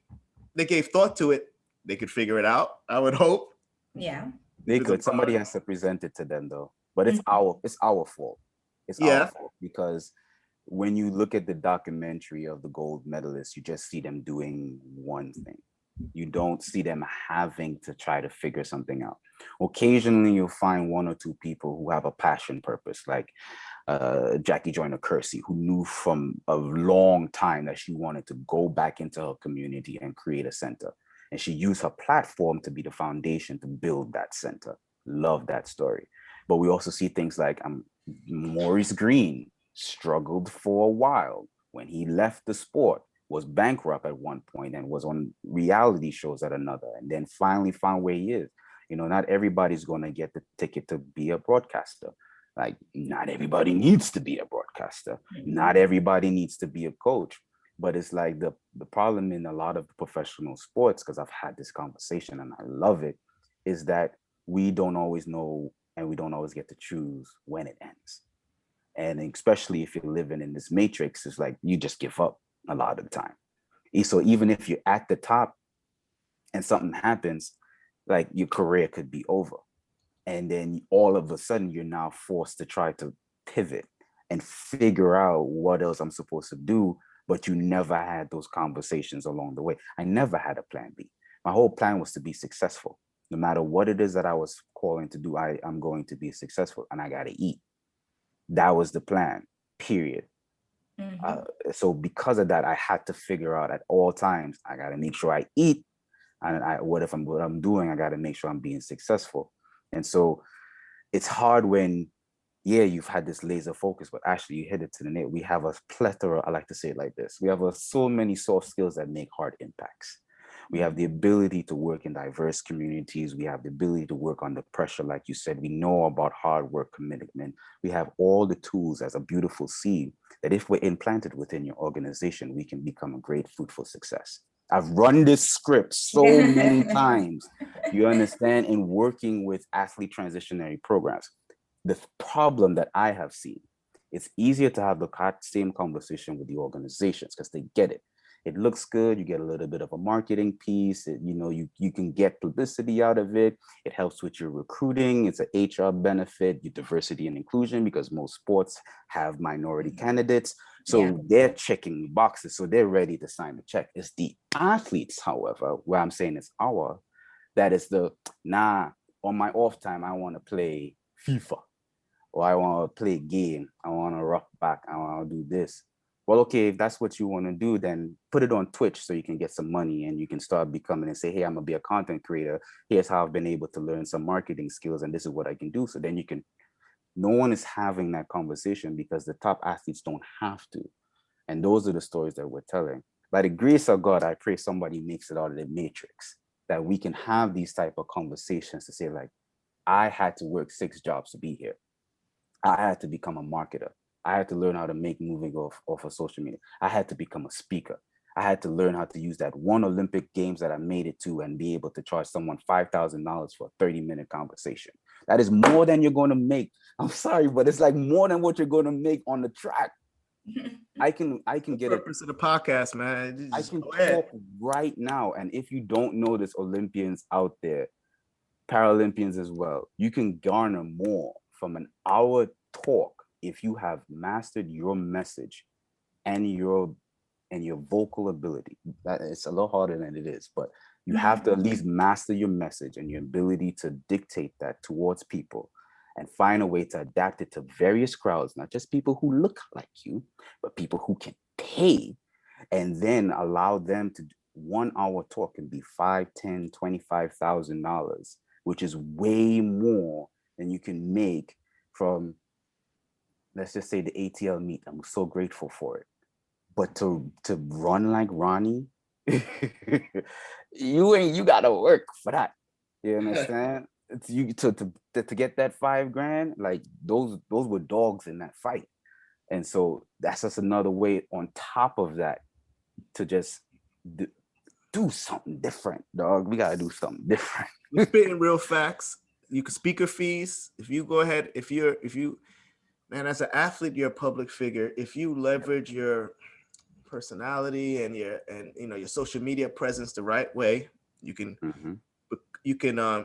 they gave thought to it, they could figure it out. I would hope. Yeah. They could. Somebody has to present it to them though. But it's our fault. It's our fault because when you look at the documentary of the gold medalists, you just see them doing one thing. You don't see them having to try to figure something out. Occasionally, you'll find one or two people who have a passion purpose, like Jackie Joyner-Kersee, who knew from a long time that she wanted to go back into her community and create a center. And she used her platform to be the foundation to build that center. Love that story. But we also see things like Maurice Green struggled for a while when he left the sport, was bankrupt at one point and was on reality shows at another, and then finally found where he is. You know, not everybody's going to get the ticket to be a broadcaster. Like, not everybody needs to be a broadcaster. Not everybody needs to be a coach. But it's like the problem in a lot of professional sports, because I've had this conversation and I love it, is that we don't always know and we don't always get to choose when it ends. And especially if you're living in this matrix, it's like you just give up a lot of the time. So even if you're at the top and something happens, like your career could be over. And then all of a sudden you're now forced to try to pivot and figure out what else I'm supposed to do, but you never had those conversations along the way. I never had a plan B. My whole plan was to be successful. No matter what it is that I was calling to do, I'm going to be successful and I got to eat. That was the plan, period. So because of that, I had to figure out at all times, I got to make sure I eat. And what I'm doing, I got to make sure I'm being successful. And so it's hard when, yeah, you've had this laser focus, but actually you hit it to the nail. We have a plethora, I like to say it like this. We have so many soft skills that make hard impacts. We have the ability to work in diverse communities. We have the ability to work under pressure. Like you said, we know about hard work, commitment. We have all the tools as a beautiful seed that if we're implanted within your organization, we can become a great, fruitful success. I've run this script so many times, you understand, in working with athlete transitionary programs. The problem that I have seen, it's easier to have the same conversation with the organizations because they get it. It looks good. You get a little bit of a marketing piece. You can get publicity out of it. It helps with your recruiting. It's an HR benefit, your diversity and inclusion, because most sports have minority candidates. So they're checking boxes. So they're ready to sign the check. It's the athletes, however, where I'm saying it's that is on my off time, I want to play FIFA, or I want to play a game. I want to rock back. I want to do this. Well, okay, if that's what you want to do, then put it on Twitch so you can get some money and you can start becoming and say, hey, I'm gonna be a content creator. Here's how I've been able to learn some marketing skills and this is what I can do. So then no one is having that conversation because the top athletes don't have to. And those are the stories that we're telling. By the grace of God, I pray somebody makes it out of the matrix, that we can have these type of conversations to say, like, I had to work 6 jobs to be here. I had to become a marketer. I had to learn how to make moving off of social media. I had to become a speaker. I had to learn how to use that one Olympic Games that I made it to and be able to charge someone $5,000 for a 30-minute conversation. That is more than you're going to make. I'm sorry, but it's like more than what you're going to make on the track. I can get the purpose of the podcast, man. I can talk right now. And if you don't know this, Olympians out there, Paralympians as well, you can garner more from an hour talk if you have mastered your message and your vocal ability. That it's a lot harder than it is, but you have to at least master your message and your ability to dictate that towards people and find a way to adapt it to various crowds, not just people who look like you, but people who can pay, and then allow them to 1 hour talk can be $5, $10, $25,000, which is way more than you can make from, let's just say, the ATL meet. I'm so grateful for it. But to run like Ronnie, you gotta work for that. You understand? It's you to get that $5,000, like those were dogs in that fight. And so that's just another way on top of that to just do something different, dog. We gotta do something different. We're spitting real facts. You can speaker fees. If you go ahead, man, as an athlete, you're a public figure. If you leverage your personality and your social media presence the right way, you can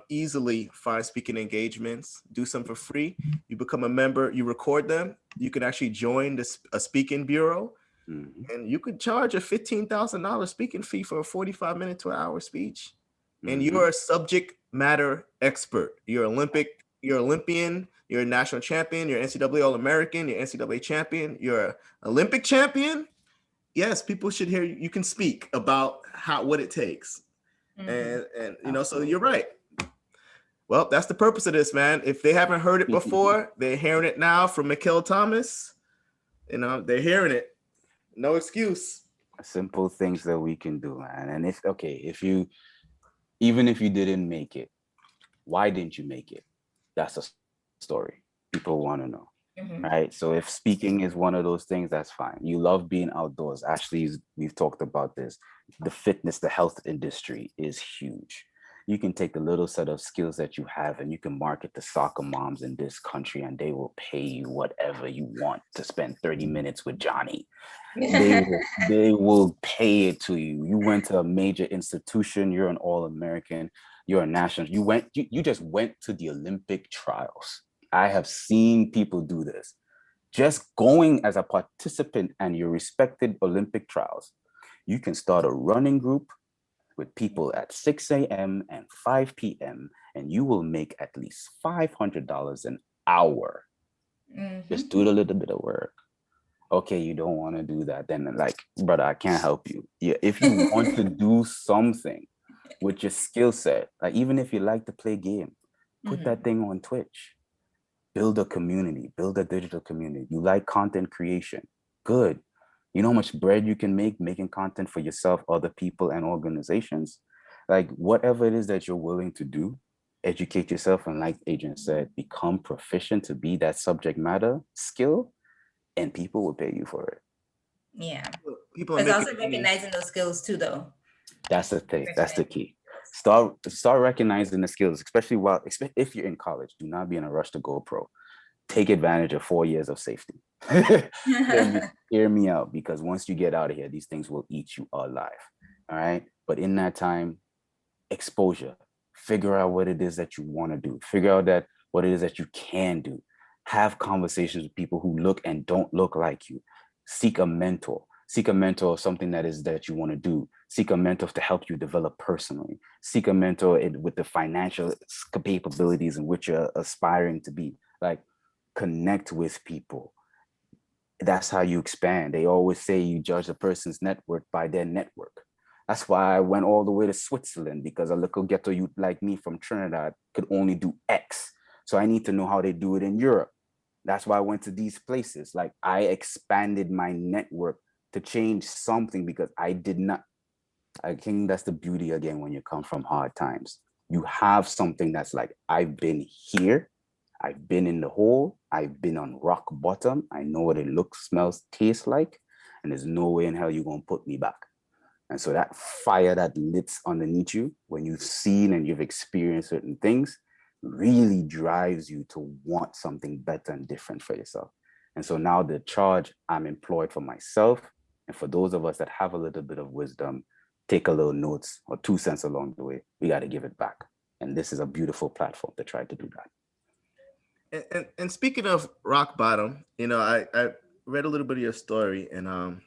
easily find speaking engagements, do some for free. You become a member, you record them. You can actually join a speaking bureau, and you could charge a $15,000 speaking fee for a 45-minute to an hour speech. And you're a subject matter expert. You're Olympian, you're a national champion, you're NCAA All-American, you're NCAA champion, you're an Olympic champion. Yes, people should hear you. You can speak about what it takes. And so you're right. Well, that's the purpose of this, man. If they haven't heard it before, they're hearing it now from Mikel Thomas. They're hearing it. No excuse. Simple things that we can do, man. And even if you didn't make it, why didn't you make it? That's a story people want to know. Right. So if speaking is one of those things, that's fine. You love being outdoors. Actually, we've talked about this. The fitness, the health industry is huge. You can take the little set of skills that you have and you can market to soccer moms in this country and they will pay you whatever you want to spend 30 minutes with Johnny. They will pay it to you. You went to a major institution. You're an All-American. You're a national. You just went to the Olympic trials. I have seen people do this. Just going as a participant and your respected Olympic trials, you can start a running group with people at 6 a.m. and 5 p.m. and you will make at least $500 an hour. Just do a little bit of work. Okay, you don't want to do that, then like, brother, I can't help you. Yeah, if you want to do something with your skill set, like even if you like to play game, put that thing on Twitch. build a community, build a digital community. You like content creation, good. You know how much bread you can make making content for yourself, other people, and organizations? Like whatever it is that you're willing to do, educate yourself. And like Adrian said, become proficient to be that subject matter skill, and people will pay you for it. Yeah. People are It's making also money. recognizing those skills too, though. That's the thing. That's the key. Start recognizing the skills, especially if you're in college. Do not be in a rush to go pro. Take advantage of 4 years of safety. Hear me out, because once you get out of here, these things will eat you alive. All right. But in that time, exposure, figure out what it is that you want to do. Figure out that what it is that you can do. Have conversations with people who look and don't look like you. Seek a mentor. Seek a mentor of something that you want to do. Seek a mentor to help you develop personally. Seek a mentor with the financial capabilities in which you're aspiring to be. Like, connect with people. That's how you expand. They always say you judge a person's network by their network. That's why I went all the way to Switzerland, because a little ghetto youth like me from Trinidad could only do X. So I need to know how they do it in Europe. That's why I went to these places. Like, I expanded my network to change something, because I think that's the beauty again when you come from hard times. You have something that's like, I've been here, I've been in the hole, I've been on rock bottom, I know what it looks, smells, tastes like, and there's no way in hell you're gonna put me back. And so that fire that lit underneath you when you've seen and you've experienced certain things really drives you to want something better and different for yourself. And so now the charge I'm employed for myself, and for those of us that have a little bit of wisdom, take a little notes or 2 cents along the way, we got to give it back. And this is a beautiful platform to try to do that. And speaking of rock bottom, I read a little bit of your story, and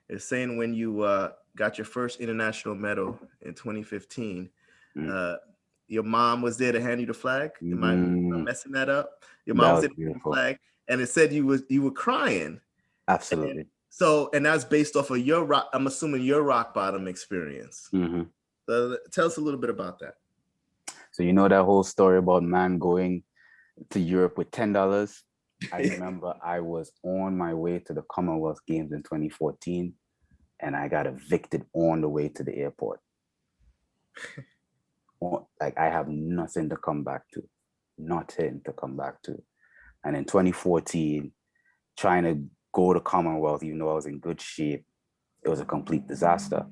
it's saying when you got your first international medal in 2015, your mom was there to hand you the flag. Am I messing that up? Your mom was there to hand you the flag, and it said you were crying. Absolutely. And that's based off of I'm assuming your rock bottom experience. Mm-hmm. So tell us a little bit about that. So you know that whole story about man going to Europe with $10? I remember I was on my way to the Commonwealth Games in 2014, and I got evicted on the way to the airport. Like, I have nothing to come back to. And in 2014, trying to go to Commonwealth, even though I was in good shape, it was a complete disaster.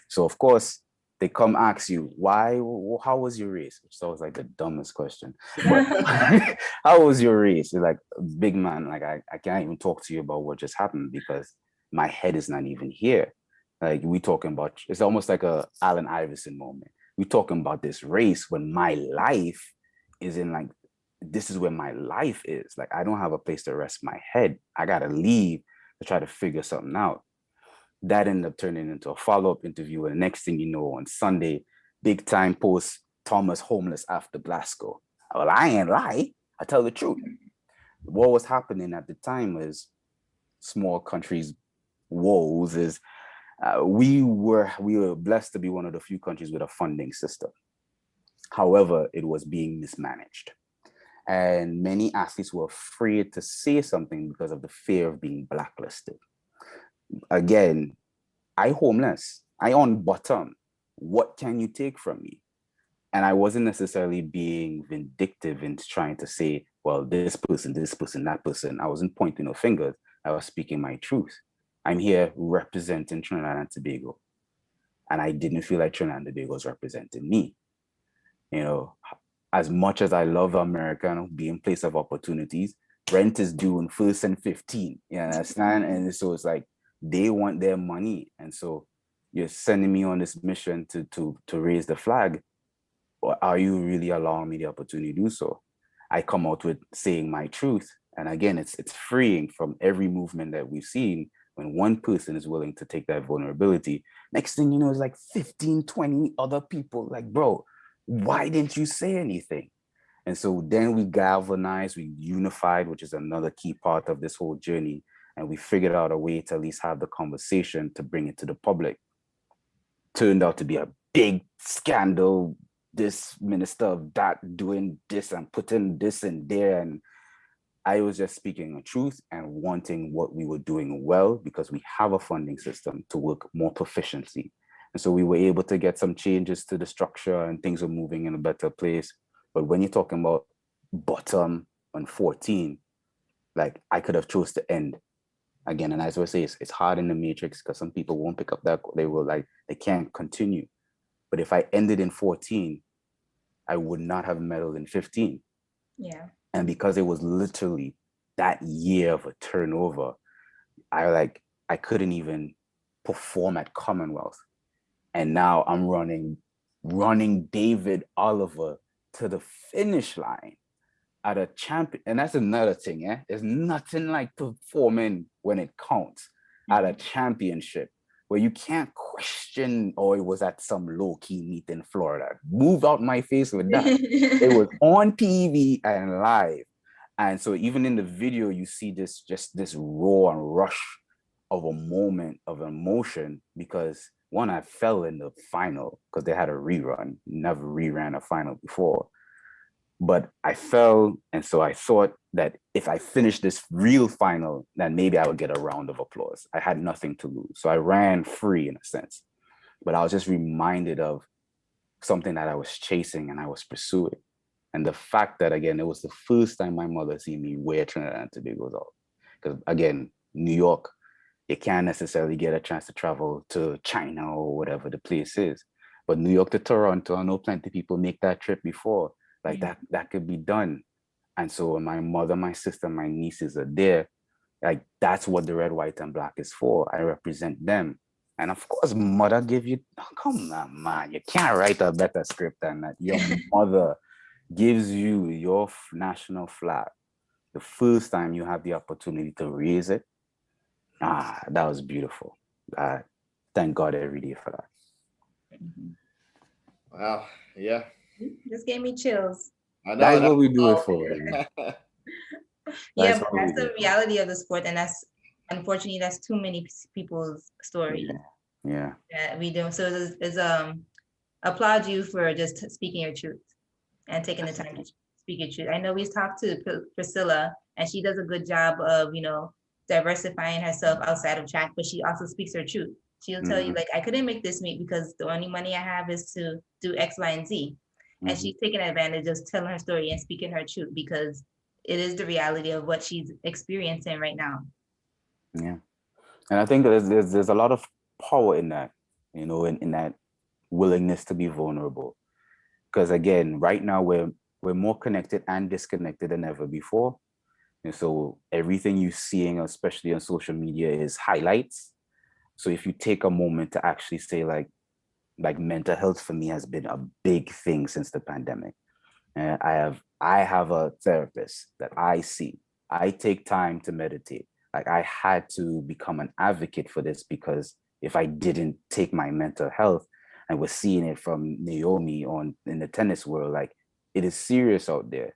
So of course, they come ask you, how was your race? Which is always like the dumbest question. But how was your race? You're like, big man, like I can't even talk to you about what just happened, because my head is not even here. Like, we talking about, it's almost like a Allen Iverson moment. We're talking about this race when my life is in, like, this is where my life is. Like, I don't have a place to rest my head. I got to leave to try to figure something out. That ended up turning into a follow-up interview. And the next thing you know, on Sunday, big time post, Thomas homeless after Glasgow. Well, I ain't lie. I tell the truth. What was happening at the time was small countries' woes is we were blessed to be one of the few countries with a funding system. However, it was being mismanaged. And many athletes were afraid to say something because of the fear of being blacklisted. Again, I homeless, I on bottom. What can you take from me? And I wasn't necessarily being vindictive in trying to say, well, this person, that person. I wasn't pointing no fingers. I was speaking my truth. I'm here representing Trinidad and Tobago. And I didn't feel like Trinidad and Tobago was representing me. As much as I love America and being place of opportunities, rent is due in 1st and 15. You understand? And so it's like, they want their money. And so you're sending me on this mission to raise the flag. Or are you really allowing me the opportunity to do so? I come out with saying my truth. And again, it's freeing from every movement that we've seen. When one person is willing to take that vulnerability, next thing you know, it's like 15, 20 other people like, bro, why didn't you say anything? And so then we galvanized, we unified, which is another key part of this whole journey. And we figured out a way to at least have the conversation to bring it to the public. Turned out to be a big scandal. This minister of that doing this and putting this in there. And I was just speaking the truth and wanting what we were doing well, because we have a funding system to work more proficiently. And so we were able to get some changes to the structure and things were moving in a better place. But when you're talking about bottom on 14, like I could have chose to end again. And as I say, it's hard in the matrix because some people won't pick up that. They will like, they can't continue. But if I ended in 14, I would not have medaled in 15. Yeah. And because it was literally that year of a turnover, I couldn't even perform at Commonwealth. And now I'm running David Oliver to the finish line at a champion. And that's another thing, yeah. There's nothing like performing when it counts at a championship where you can't question, oh, it was at some low-key meet in Florida. Move out my face with that. It was on TV and live. And so even in the video, you see this raw and rush of a moment of emotion, because one, I fell in the final because they had a rerun, never reran a final before. But I fell, and so I thought that if I finished this real final, then maybe I would get a round of applause. I had nothing to lose. So I ran free in a sense. But I was just reminded of something that I was chasing and I was pursuing. And the fact that, again, it was the first time my mother seen me wear Trinidad and Tobago's out. Because, again, New York, you can't necessarily get a chance to travel to China or whatever the place is. But New York to Toronto, I know plenty of people make that trip before. Like that could be done. And so when my mother, my sister, my nieces are there, like that's what the red, white, and black is for. I represent them. And of course, mother give you, oh, come on, man, you can't write a better script than that. Your mother gives you your national flag the first time you have the opportunity to raise it. That was beautiful. Thank God every day for that. Wow. Yeah. Just gave me chills. I know. That's what we do it for. Yeah, but that's the reality of the sport, and that's unfortunately that's too many people's stories. Yeah. That we do. So it's applaud you for just speaking your truth and taking the time to speak your truth. I know we've talked to Priscilla, and she does a good job of diversifying herself outside of track, but she also speaks her truth. She'll tell you, like, I couldn't make this meet because the only money I have is to do X, Y, and Z. And she's taking advantage of telling her story and speaking her truth because it is the reality of what she's experiencing right now. Yeah. And I think there's a lot of power in that, in that willingness to be vulnerable. Because again, right now we're more connected and disconnected than ever before. And so everything you're seeing, especially on social media, is highlights. So if you take a moment to actually say like mental health for me has been a big thing since the pandemic. And I have a therapist that I see. I take time to meditate. Like I had to become an advocate for this, because if I didn't take my mental health, and we're seeing it from Naomi in the tennis world, like it is serious out there.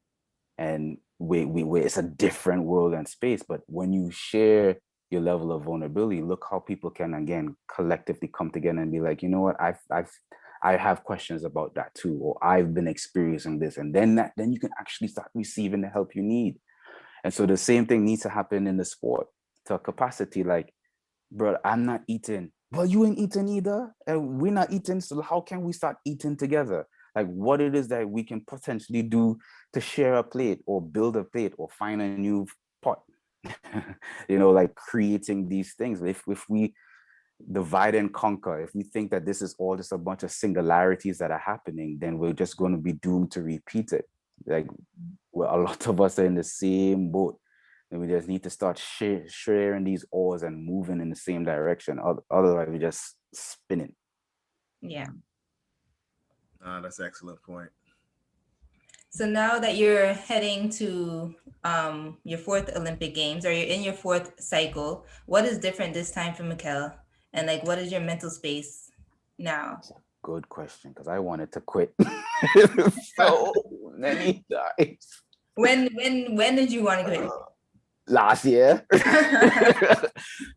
And we it's a different world and space. But when you share your level of vulnerability, look how people can again collectively come together and be like, you know what, I have questions about that too, or I've been experiencing this, and then you can actually start receiving the help you need. And so the same thing needs to happen in the sport to a capacity. Like, bro, I'm not eating. Well, you ain't eating either, and we're not eating. So how can we start eating together? Like what it is that we can potentially do to share a plate or build a plate or find a new pot. Like creating these things. If we divide and conquer, if we think that this is all just a bunch of singularities that are happening, then we're just going to be doomed to repeat it. Like a lot of us are in the same boat, and we just need to start sharing these oars and moving in the same direction. Otherwise we're just spinning. Yeah. That's an excellent point. So now that you're heading to your fourth Olympic Games, or you're in your fourth cycle, what is different this time for Mikel? And like, what is your mental space now? That's a good question, because I wanted to quit so many times. When did you want to quit? Last year.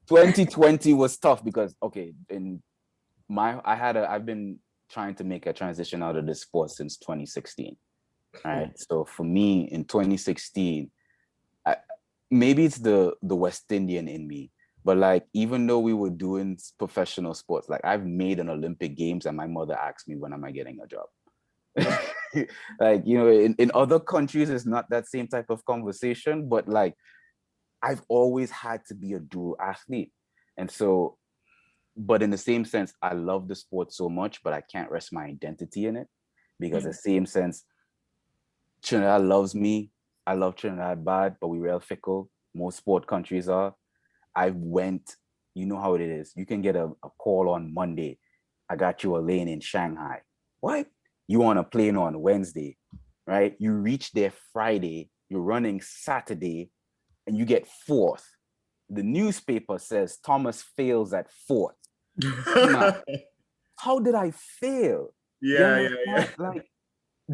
2020 was tough because I've been trying to make a transition out of this sport since 2016. Right. So for me in 2016, maybe it's the West Indian in me, but like, even though we were doing professional sports, like I've made an Olympic Games and my mother asked me, when am I getting a job? Like, you know, in other countries, it's not that same type of conversation, but like, I've always had to be a dual athlete. And so, but in the same sense, I love the sport so much, but I can't rest my identity in it, because the same sense, Trinidad loves me. I love Trinidad bad, but we real fickle. Most sport countries are. I went, you know how it is. You can get a call on Monday. I got you a lane in Shanghai. What? You on a plane on Wednesday, right? You reach there Friday, you're running Saturday, and you get fourth. The newspaper says Thomas fails at fourth. Now, how did I fail? Yeah. Like,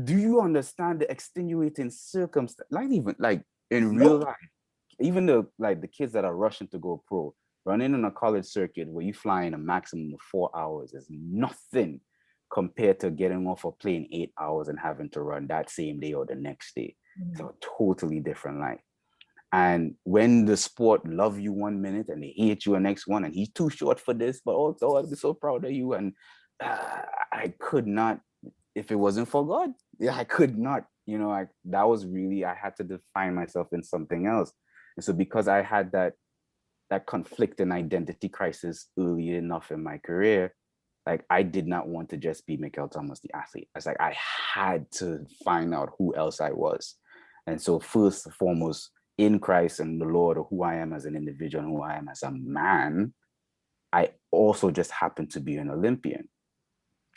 do you understand the extenuating circumstance? Like, even like in Nope. real life, even the kids that are rushing to go pro, running on a college circuit where you fly in a maximum of 4 hours is nothing compared to getting off a plane 8 hours and having to run that same day or the next day. It's a totally different life. And when the sport love you 1 minute and they hate you the next one, and he's too short for this, but also I'll be so proud of you. And I could not, if it wasn't for God, I could not, you know, I had to define myself in something else. And so because I had that conflict and identity crisis early enough in my career, like I did not want to just be Mikel Thomas, the athlete. I was like, I had to find out who else I was. And so first and foremost, in Christ and the Lord, or who I am as an individual and who I am as a man, I also just happen to be an Olympian.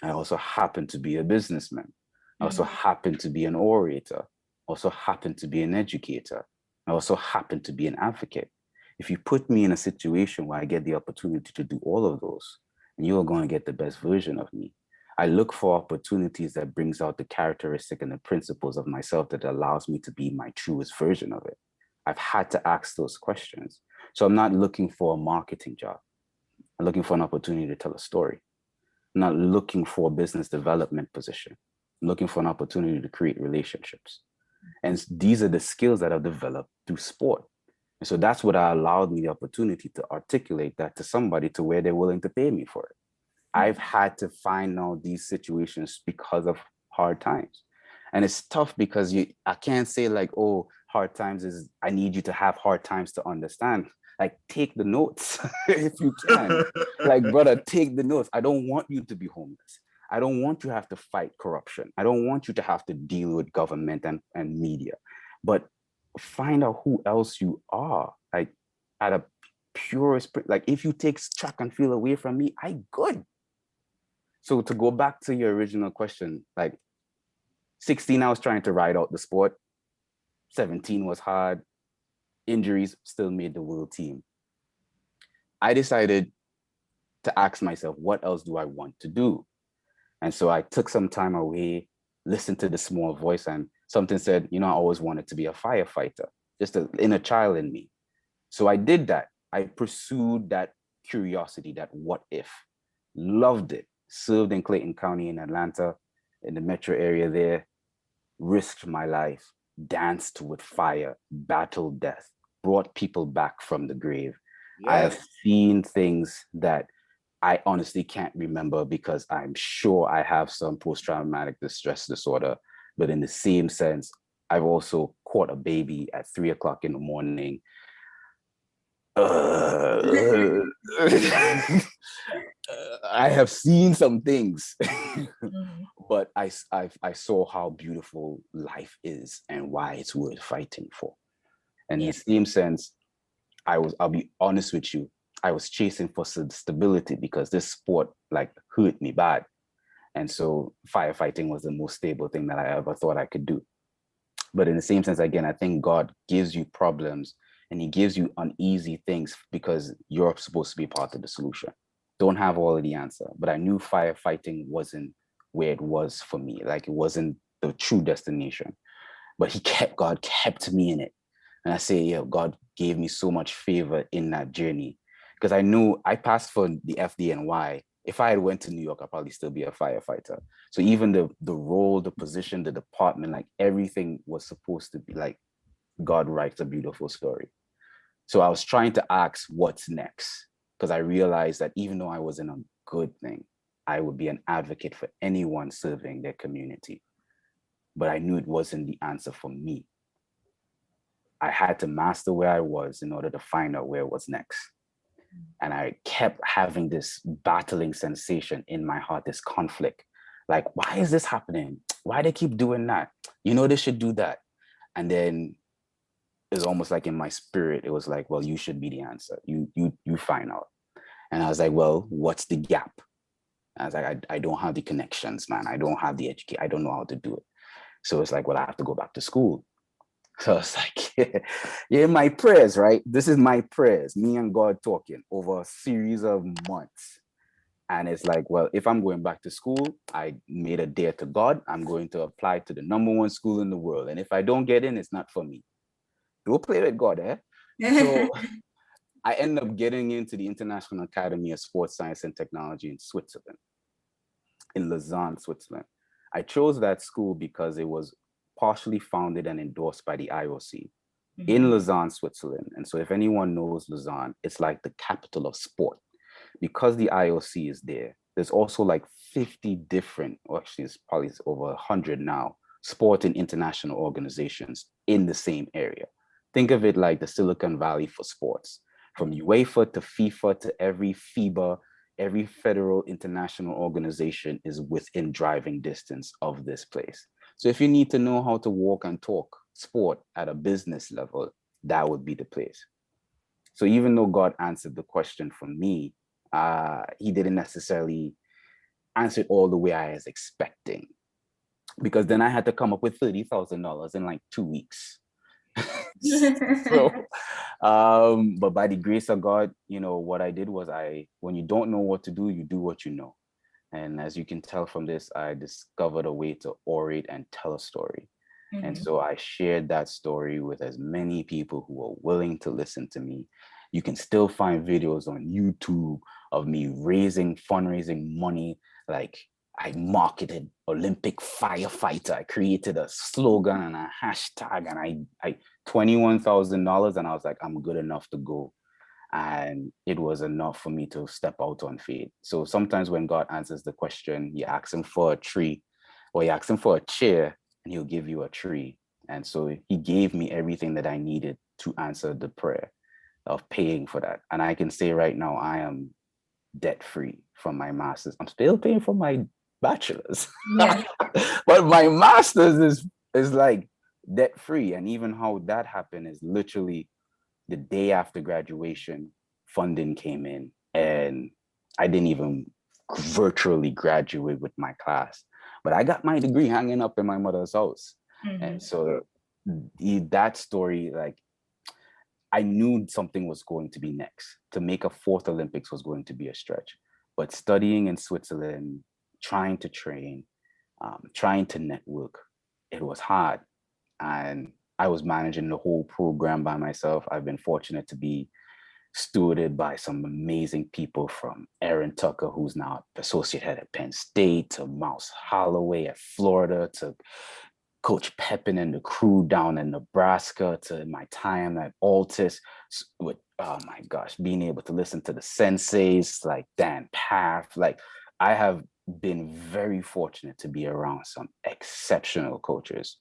I also happen to be a businessman. I also happen to be an orator. I also happen to be an educator. I also happen to be an advocate. If you put me in a situation where I get the opportunity to do all of those, you are going to get the best version of me. I look for opportunities that brings out the characteristic and the principles of myself that allows me to be my truest version of it. I've had to ask those questions. So I'm not looking for a marketing job. I'm looking for an opportunity to tell a story. I'm not looking for a business development position. I'm looking for an opportunity to create relationships. And these are the skills that I've developed through sport. And so that's what allowed me the opportunity to articulate that to somebody to where they're willing to pay me for it. I've had to find out these situations because of hard times. And it's tough because I can't say like, oh, hard times is, I need you to have hard times to understand. Like, take the notes if you can. Like, brother, take the notes. I don't want you to be homeless. I don't want you to have to fight corruption. I don't want you to have to deal with government and media. But find out who else you are. Like, at a purest, like if you take track and field away from me, I good. So to go back to your original question, like 16, I was trying to ride out the sport. 17 was hard. Injuries still made the world team. I decided to ask myself, what else do I want to do? And so I took some time away, listened to the small voice, and something said, you know, I always wanted to be a firefighter, just an inner child in me. So I did that. I pursued that curiosity, that what if, loved it, served in Clayton County in Atlanta, in the metro area there, risked my life, danced with fire, battled death, brought people back from the grave. Yes. I have seen things that I honestly can't remember because I'm sure I have some post-traumatic distress disorder, but in the same sense, I've also caught a baby at 3 o'clock in the morning. I have seen some things, but I saw how beautiful life is and why it's worth fighting for. And in the same sense, I'll be honest with you, I was chasing for stability because this sport like hurt me bad. And so firefighting was the most stable thing that I ever thought I could do. But in the same sense, again, I think God gives you problems and he gives you uneasy things because you're supposed to be part of the solution. Don't have all of the answer, but I knew firefighting wasn't where it was for me. Like it wasn't the true destination, but God kept me in it. And I say, yeah, God gave me so much favor in that journey because I knew I passed for the FDNY. If I had went to New York, I'd probably still be a firefighter. So even the role, the position, the department, like everything was supposed to be like God writes a beautiful story. So I was trying to ask what's next, because I realized that even though I was in a good thing, I would be an advocate for anyone serving their community. But I knew it wasn't the answer for me. I had to master where I was in order to find out where was next. And I kept having this battling sensation in my heart, this conflict. Like, why is this happening? Why they keep doing that? You know, they should do that. And then it's almost like in my spirit, it was like, well, you should be the answer. You find out. And I was like, well, what's the gap? And I was like, I don't have the connections, man. I don't have the education. I don't know how to do it. So it's like, well, I have to go back to school. So it's like, yeah, my prayers, right? This is my prayers, me and God talking over a series of months. And it's like, well, if I'm going back to school, I made a dare to God. I'm going to apply to the #1 school in the world. And if I don't get in, it's not for me. Don't play with God, eh? So I ended up getting into the International Academy of Sports Science and Technology in Switzerland, in Lausanne, Switzerland. I chose that school because it was partially founded and endorsed by the IOC in Lausanne, Switzerland. And so if anyone knows Lausanne, it's like the capital of sport. Because the IOC is there, there's also like 50 different, or actually it's probably over 100 now, sport and international organizations in the same area. Think of it like the Silicon Valley for sports, from UEFA to FIFA to every FIBA, every federal international organization is within driving distance of this place. So if you need to know how to walk and talk sport at a business level, that would be the place. So even though God answered the question for me, he didn't necessarily answer it all the way I was expecting, because then I had to come up with $30,000 in like 2 weeks. So, but by the grace of God, you know, what I did was when you don't know what to do, you do what you know. And as you can tell from this, I discovered a way to orate and tell a story. And so I shared that story with as many people who were willing to listen to me. You can still find videos on YouTube of me fundraising money. Like, I marketed Olympic firefighter. I created a slogan and a hashtag, and I $21,000, and I was like, I'm good enough to go. And it was enough for me to step out on faith. So sometimes when God answers the question, you ask him for a tree, or you ask him for a chair, and he'll give you a tree. And so he gave me everything that I needed to answer the prayer of paying for that. And I can say right now, I am debt free from my master's. I'm still paying for my bachelor's, Yeah. but my master's is like debt free. And even how that happened is literally the day after graduation, funding came in, and I didn't even virtually graduate with my class, but I got my degree hanging up in my mother's house. And so that story, like, I knew something was going to be next. To make a 4th Olympics was going to be a stretch, but studying in Switzerland, trying to train, trying to network, it was hard. And I was managing the whole program by myself. I've been fortunate to be stewarded by some amazing people, from Aaron Tucker, who's now associate head at Penn State, to Mouse Holloway at Florida, to Coach Pepin and the crew down in Nebraska, to my time at Altus with, oh my gosh, being able to listen to the senseis like Dan Paff. Like, I have been very fortunate to be around some exceptional coaches.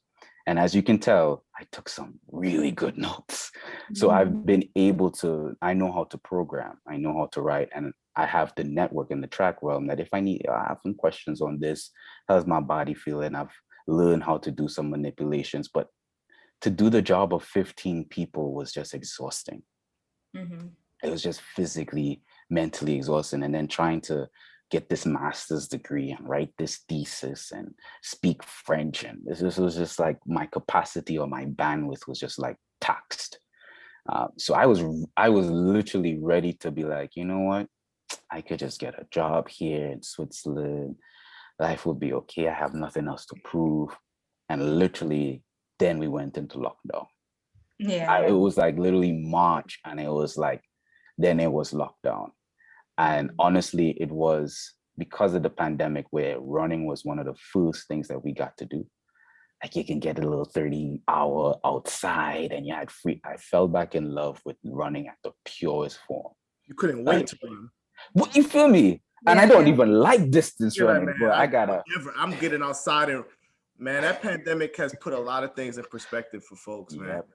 And as you can tell, I took some really good notes. So I've been able to, I know how to program, I know how to write, and I have the network in the track realm that if I have some questions on this, how's my body feeling? I've learned how to do some manipulations, but to do the job of 15 people was just exhausting. It was just physically, mentally exhausting. And then trying to get this master's degree and write this thesis and speak French. And this was just like my capacity or my bandwidth was just like taxed. So I was literally ready to be like, you know what? I could just get a job here in Switzerland. Life would be okay. I have nothing else to prove. And literally, then we went into lockdown. It was like literally March, and it was like, then it was lockdown. And honestly, it was because of the pandemic, where running was one of the first things that we got to do. like you can get a little 30-hour outside and you had free. I fell back in love with running at the purest form. You couldn't wait Like, to run. what, you feel me? And I don't even like distance You're like, running, man, but I gotta. I'm getting outside, and man, that pandemic has put a lot of things in perspective for folks, man. Yep.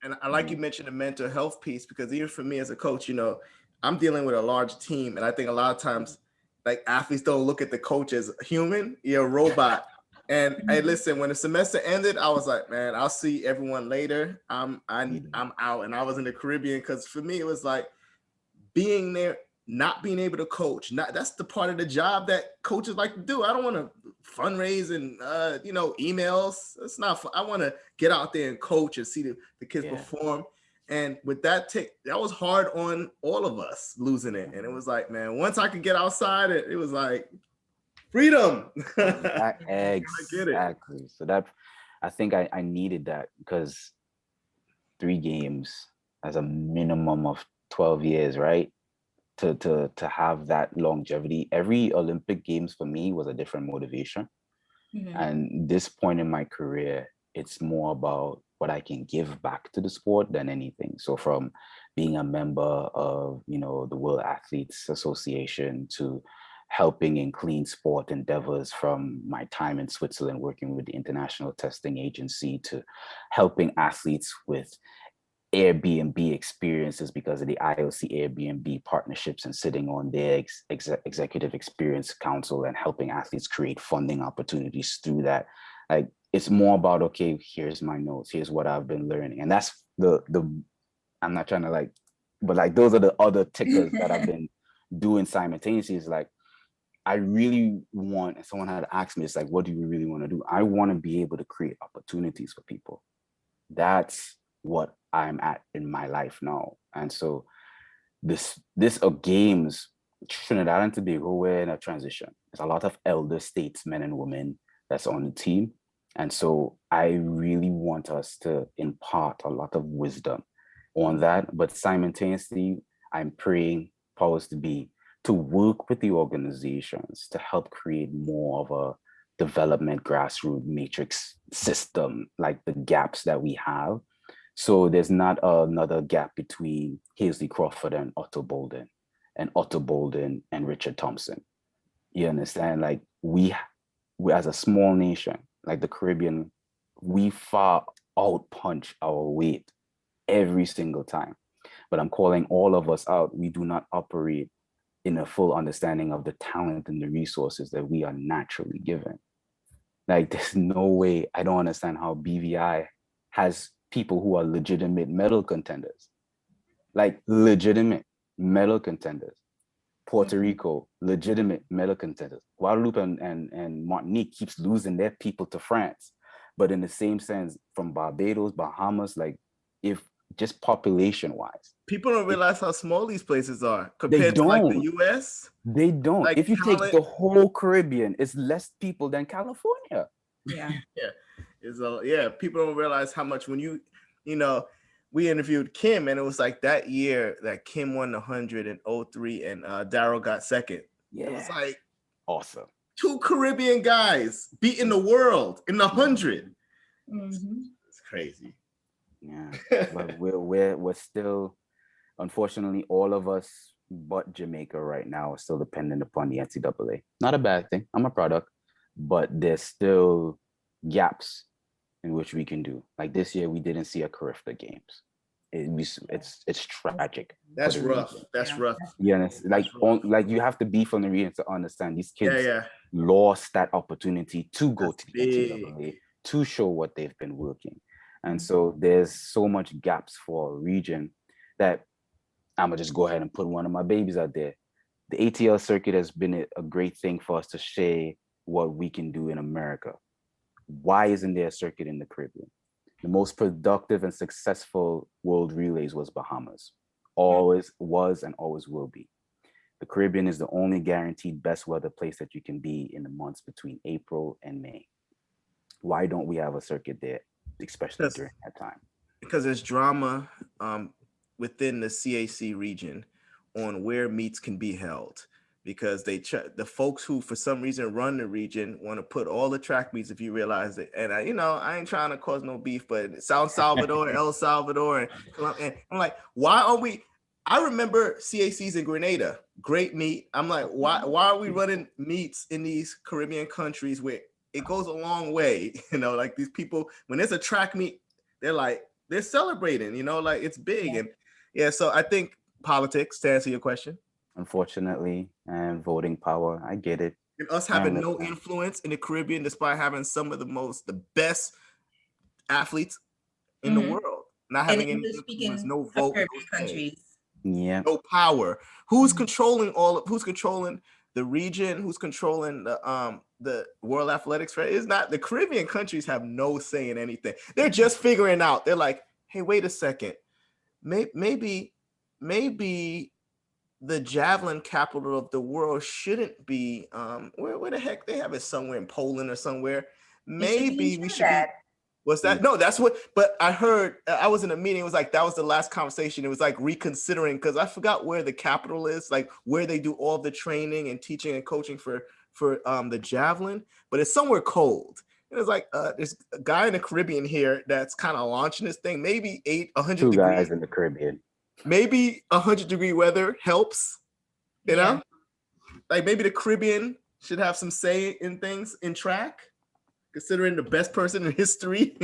And I like you mentioned the mental health piece, because even for me as a coach, you know, I'm dealing with a large team, and I think a lot of times, like, athletes don't look at the coach as human, you're a robot. And hey, listen, when the semester ended, I was like, man, I'll see everyone later. I'm out, and I was in the Caribbean, because for me it was like being there, not being able to coach. Not that's the part of the job that coaches like to do. I don't want to fundraise and emails. It's not fun. I want to get out there and coach and see the kids perform. And with that was hard on all of us losing it. And it was like, man, once I could get outside, it was like freedom. Exactly. So that, I think I needed that, because 3 games as a minimum of 12 years, right? To have that longevity. Every Olympic Games for me was a different motivation. And this point in my career, it's more about what I can give back to the sport than anything. So from being a member of, the World Athletes Association, to helping in clean sport endeavors, from my time in Switzerland working with the International Testing Agency, to helping athletes with Airbnb experiences because of the IOC Airbnb partnerships, and sitting on their executive experience council and helping athletes create funding opportunities through that. Like, it's more about, okay, here's my notes, here's what I've been learning. And that's the I'm not trying to but those are the other tickers that I've been doing simultaneously. Is like, I really want, and someone had asked me, it's like, what do you really want to do? I want to be able to create opportunities for people. That's what I'm at in my life now. And so this games, Trinidad and Tobago, we're in a transition. There's a lot of elder statesmen and women that's on the team. And so I really want us to impart a lot of wisdom on that. But simultaneously, I'm praying, powers to be, to work with the organizations to help create more of a development grassroots matrix system, like the gaps that we have. So there's not another gap between Hazley Crawford and Otto Bolden, and Otto Bolden and Richard Thompson. You understand? Like, we as a small nation, like the Caribbean, we far out punch our weight every single time. But I'm calling all of us out. We do not operate in a full understanding of the talent and the resources that we are naturally given. Like, there's no way. I don't understand how BVI has people who are legitimate medal contenders, like legitimate medal contenders. Puerto Rico, legitimate medal contenders. Guadeloupe and Martinique keeps losing their people to France. But in the same sense, from Barbados, Bahamas, like, if just population wise, people don't realize how small these places are compared to like the US. They don't. Like, if you take the whole Caribbean, it's less people than California. Yeah. People don't realize how much, when we interviewed Kim, and it was like that year that Kim won the 100 in 03 and Daryl got second. Yeah. It was like awesome. 2 Caribbean guys beating the world in the 100. It's crazy. Yeah. But we're still, unfortunately, all of us but Jamaica right now are still dependent upon the NCAA. Not a bad thing. I'm a product, but there's still gaps in which we can do. Like this year, we didn't see a Carifta Games. It's tragic. That's rough. That's rough. Yeah, like you have to be from the region to understand these kids lost that opportunity to go to the NCAA to show what they've been working. And so there's so much gaps for a region that I'm gonna just go ahead and put one of my babies out there. The ATL circuit has been a great thing for us to share what we can do in America. Why isn't there a circuit in the Caribbean? The most productive and successful world relays was Bahamas. Always was and always will be. The Caribbean is the only guaranteed best weather place that you can be in the months between April and May. Why don't we have a circuit there, especially during that time? Because there's drama within the CAC region on where meets can be held. because the folks who for some reason run the region want to put all the track meets, if you realize it. And I ain't trying to cause no beef, but South Salvador, El Salvador, and I'm like, why aren't we? I remember CACs in Grenada, great meat. I'm like, why are we running meets in these Caribbean countries where it goes a long way? Like these people, when there's a track meet, they're celebrating, like it's big. And yeah, so I think politics, to answer your question. Unfortunately, and voting power, I get it. And us having no influence in the Caribbean, despite having some of the best athletes in the world, not having any influence, no vote, no countries. Yeah, no power. Who's controlling who's controlling the region? Who's controlling the World Athletics Fair? It's not the Caribbean countries have no say in anything. They're just figuring out. They're like, hey, wait a second, maybe the javelin capital of the world shouldn't be where the heck they have it, somewhere in Poland or somewhere. Maybe we should be. What's that? No, that's what. But I heard, I was in a meeting. It was like that was the last conversation. It was like reconsidering, because I forgot where the capital is, like where they do all the training and teaching and coaching for the javelin. But it's somewhere cold. And it's like there's a guy in the Caribbean here that's kind of launching this thing. Maybe 100 two degrees. guys in the Caribbean. Maybe 100-degree weather helps. You know, like maybe the Caribbean should have some say in things in track, considering the best person in history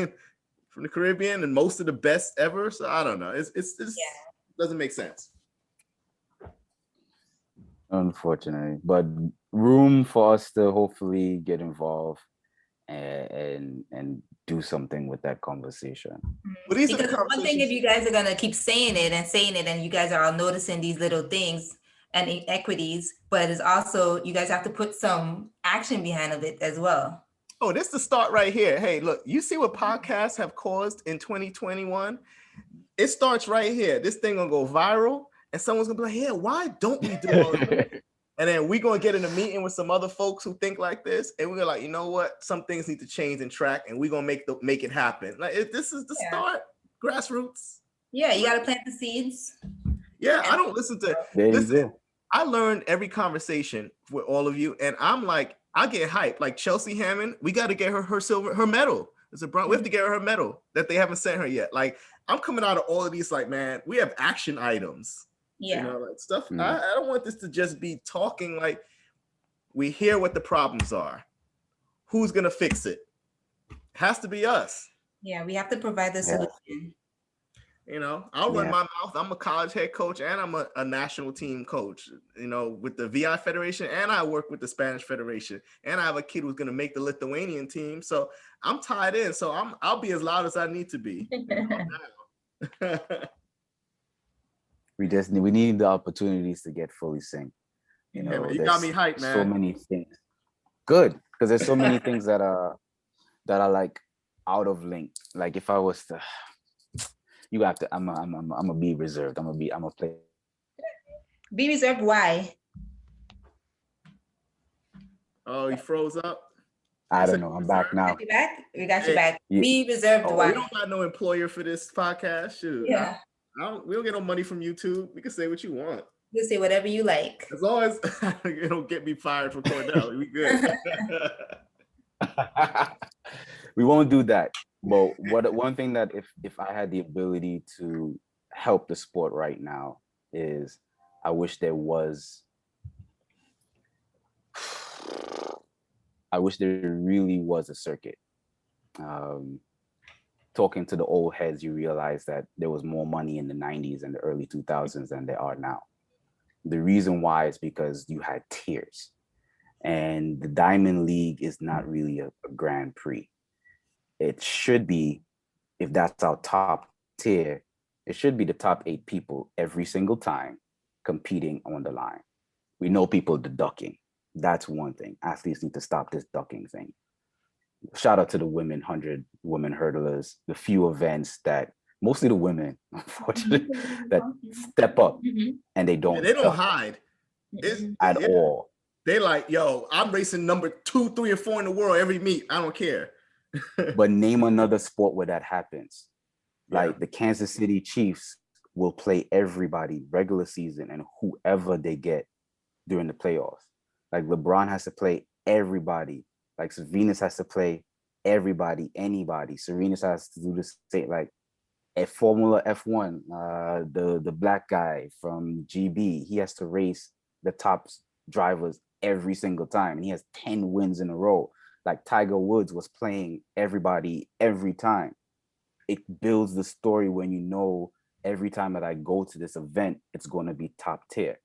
from the Caribbean and most of the best ever. So I don't know. It doesn't make sense. Unfortunately, but room for us to hopefully get involved and do something with that conversation. But because one thing, if you guys are gonna keep saying it, and you guys are all noticing these little things and inequities, but it's also you guys have to put some action behind of it as well. Oh, this is the start right here. Hey, look, you see what podcasts have caused in 2021? It starts right here. This thing gonna go viral, and someone's gonna be like, "Yeah, why don't we do all this?" And then we're gonna get in a meeting with some other folks who think like this, and we're like, you know what? Some things need to change in track, and we're gonna make it happen. Like this is the start, grassroots. Yeah, you gotta plant the seeds. Yeah, I don't listen to. Listen, I learned every conversation with all of you, and I'm like, I get hyped. Like Chelsea Hammond, we got to get her medal. We have to get her medal that they haven't sent her yet. Like I'm coming out of all of these, like, man, we have action items. Yeah, like stuff. I don't want this to just be talking. Like we hear what the problems are. Who's gonna fix it? Has to be us. Yeah, we have to provide the solution. I'll run my mouth. I'm a college head coach and I'm a national team coach, with the VI Federation, and I work with the Spanish Federation, and I have a kid who's going to make the Lithuanian team. So I'm tied in. So I'll be as loud as I need to be. We need the opportunities to get fully synced. You got me hyped, man. So many things. Good, because there's so many things that are like out of link. Like if I was to, you have to. I'm gonna be reserved. I'm gonna play. Be reserved. Why? Oh, he froze up. I don't know. I'm back now. We got you back. Be reserved. Why? We don't got no employer for this podcast. Shoot. Yeah. We don't get no money from YouTube. We can say what you want. You can say whatever you like. As long as you don't get me fired from Cornell, we good. We won't do that. But one thing that if I had the ability to help the sport right now is I wish there really was a circuit. Talking to the old heads, you realize that there was more money in the 90s and the early 2000s than there are now. The reason why is because you had tiers, and the Diamond League is not really a Grand Prix. It should be, if that's our top tier, it should be the top 8 people every single time competing on the line. We know people ducking. That's one thing. Athletes need to stop this ducking thing. Shout out to the 100 women hurdlers, the few events that, mostly the women, unfortunately, that step up and they don't hide at all. They like, yo, I'm racing number 2, 3, and 4 in the world every meet. I don't care. But name another sport where that happens. Like the Kansas City Chiefs will play everybody regular season, and whoever they get, during the playoffs. Like LeBron has to play everybody. Like Venus has to play everybody, anybody. Serena has to do the same. Like at Formula F1, the black guy from GB, he has to race the top drivers every single time, and he has 10 wins in a row. Like Tiger Woods was playing everybody every time. It builds the story when you know every time that I go to this event, it's going to be top tier.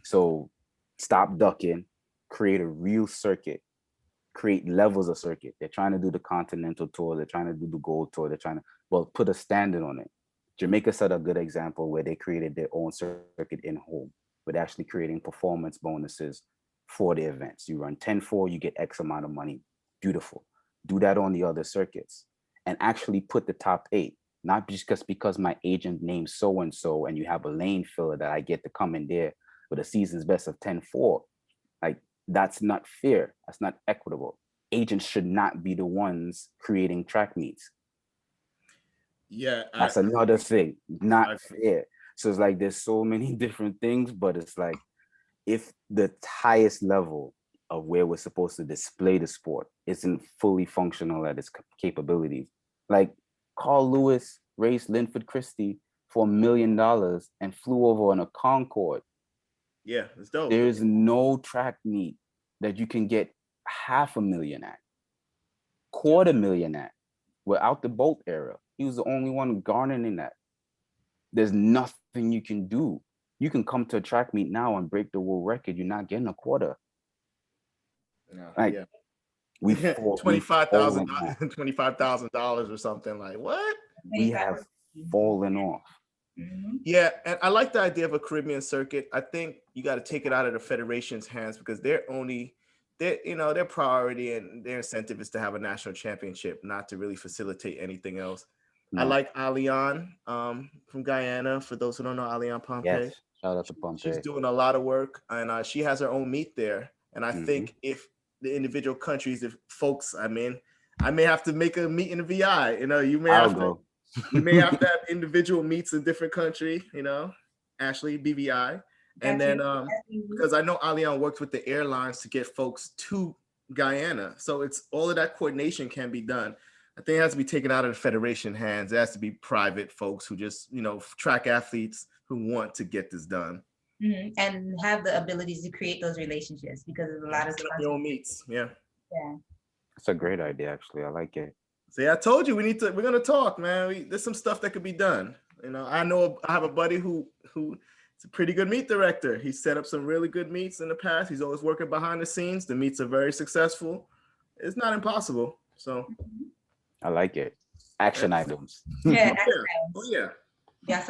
So stop ducking, create a real circuit, create levels of circuit. They're trying to do the Continental Tour, they're trying to do the Gold Tour, they're trying to, well, put a standard on it. Jamaica set a good example where they created their own circuit in home, but actually creating performance bonuses for the events. You run 10-4, you get X amount of money. Beautiful. Do that on the other circuits and actually put the top 8, not just because my agent names so-and-so and you have a lane filler that I get to come in there with a season's best of 10-4. Like, that's not fair. That's not equitable. Agents should not be the ones creating track meets. Yeah, that's another thing. Not fair. So it's like there's so many different things, but it's like if the highest level of where we're supposed to display the sport isn't fully functional at its capabilities, like Carl Lewis raced Linford Christie for $1 million and flew over on a Concorde. Yeah, it's dope. There's no track meet that you can get $500,000 at, $250,000 at. Without the Bolt era, he was the only one garnering that. There's nothing you can do. You can come to a track meet now and break the world record. You're not getting a quarter. No, like yeah. we $25,000 or something. Like what? We have fallen off. Yeah, and I like the idea of a Caribbean circuit. I think you got to take it out of the federation's hands because their priority and their incentive is to have a national championship, not to really facilitate anything else. No. I like Alian from Guyana. For those who don't know, Alian Pompey. Yes, shout out to Pompey. She's doing a lot of work, and she has her own meet there. And I think if the individual countries, if folks, I may have to make a meet in the VI. You may have to. We may have to have individual meets in different country, Ashley, BVI. And then because I know Alian works with the airlines to get folks to Guyana. So it's all of that coordination can be done. I think it has to be taken out of the federation hands. It has to be private folks who just, track athletes who want to get this done. And have the abilities to create those relationships because there's a lot of your own meets. Yeah. That's a great idea, actually. I like it. See, I told you we're gonna talk, man. There's some stuff that could be done. I have a buddy who is a pretty good meet director. He set up some really good meets in the past. He's always working behind the scenes. The meets are very successful. It's not impossible. So I like it. Action items. Yeah. Oh yeah. Yeah,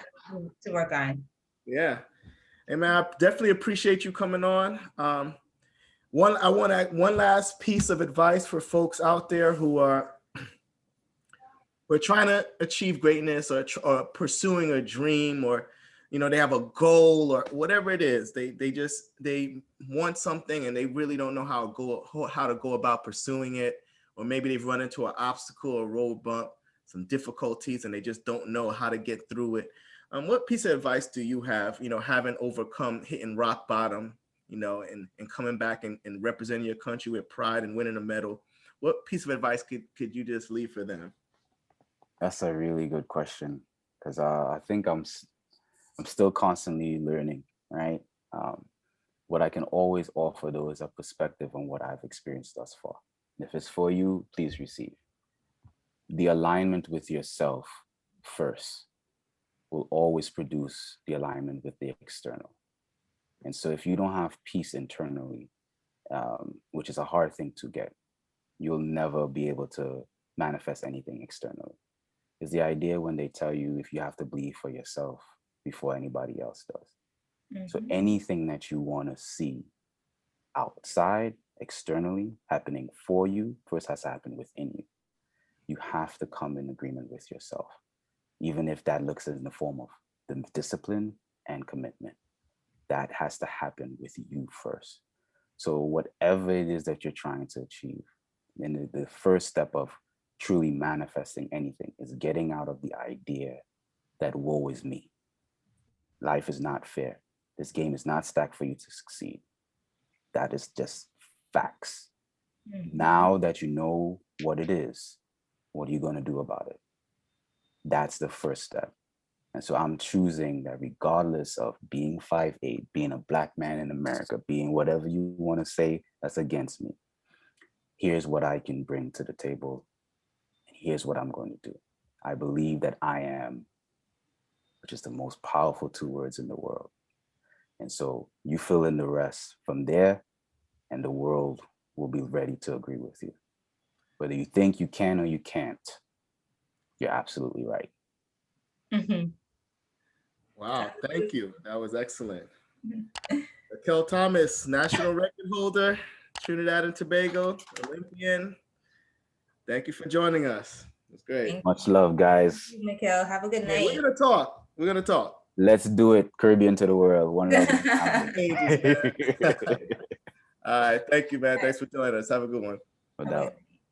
to work on. Yeah. Hey man, I definitely appreciate you coming on. I want one last piece of advice for folks out there who are we're trying to achieve greatness or pursuing a dream or, they have a goal or whatever it is. They want something and they really don't know how to go about pursuing it. Or maybe they've run into an obstacle or road bump, some difficulties, and they just don't know how to get through it. What piece of advice do you have, having overcome hitting rock bottom, and coming back and representing your country with pride and winning a medal? What piece of advice could you just leave for them? That's a really good question because I think I'm still constantly learning, right? What I can always offer though is a perspective on what I've experienced thus far. If it's for you, please receive. The alignment with yourself first will always produce the alignment with the external. And so if you don't have peace internally, which is a hard thing to get, you'll never be able to manifest anything externally. Is the idea when they tell you if you have to believe for yourself before anybody else does. So anything that you want to see outside, externally, happening for you, first has to happen within you. You have to come in agreement with yourself, even if that looks in the form of the discipline and commitment. That has to happen with you first. So whatever it is that you're trying to achieve, and the first step of truly manifesting anything is getting out of the idea that woe is me. Life is not fair. This game is not stacked for you to succeed. That is just facts. Now that you know what it is, what are you going to do about it? That's the first step. And so I'm choosing that regardless of being 5'8", being a Black man in America, being whatever you want to say that's against me, here's what I can bring to the table. And here's what I'm going to do. I believe that I am, which is the most powerful 2 words in the world. And so you fill in the rest from there, and the world will be ready to agree with you. Whether you think you can or you can't, you're absolutely right. Wow, thank you. That was excellent. Mikel Thomas, national record holder, Trinidad and Tobago, Olympian. Thank you for joining us. It's great. Much love, guys. Mikel, have a good night. We're gonna talk. We're gonna talk. Let's do it. Caribbean to the world. One love. All right, thank you, man. Thanks for joining us. Have a good one. No doubt.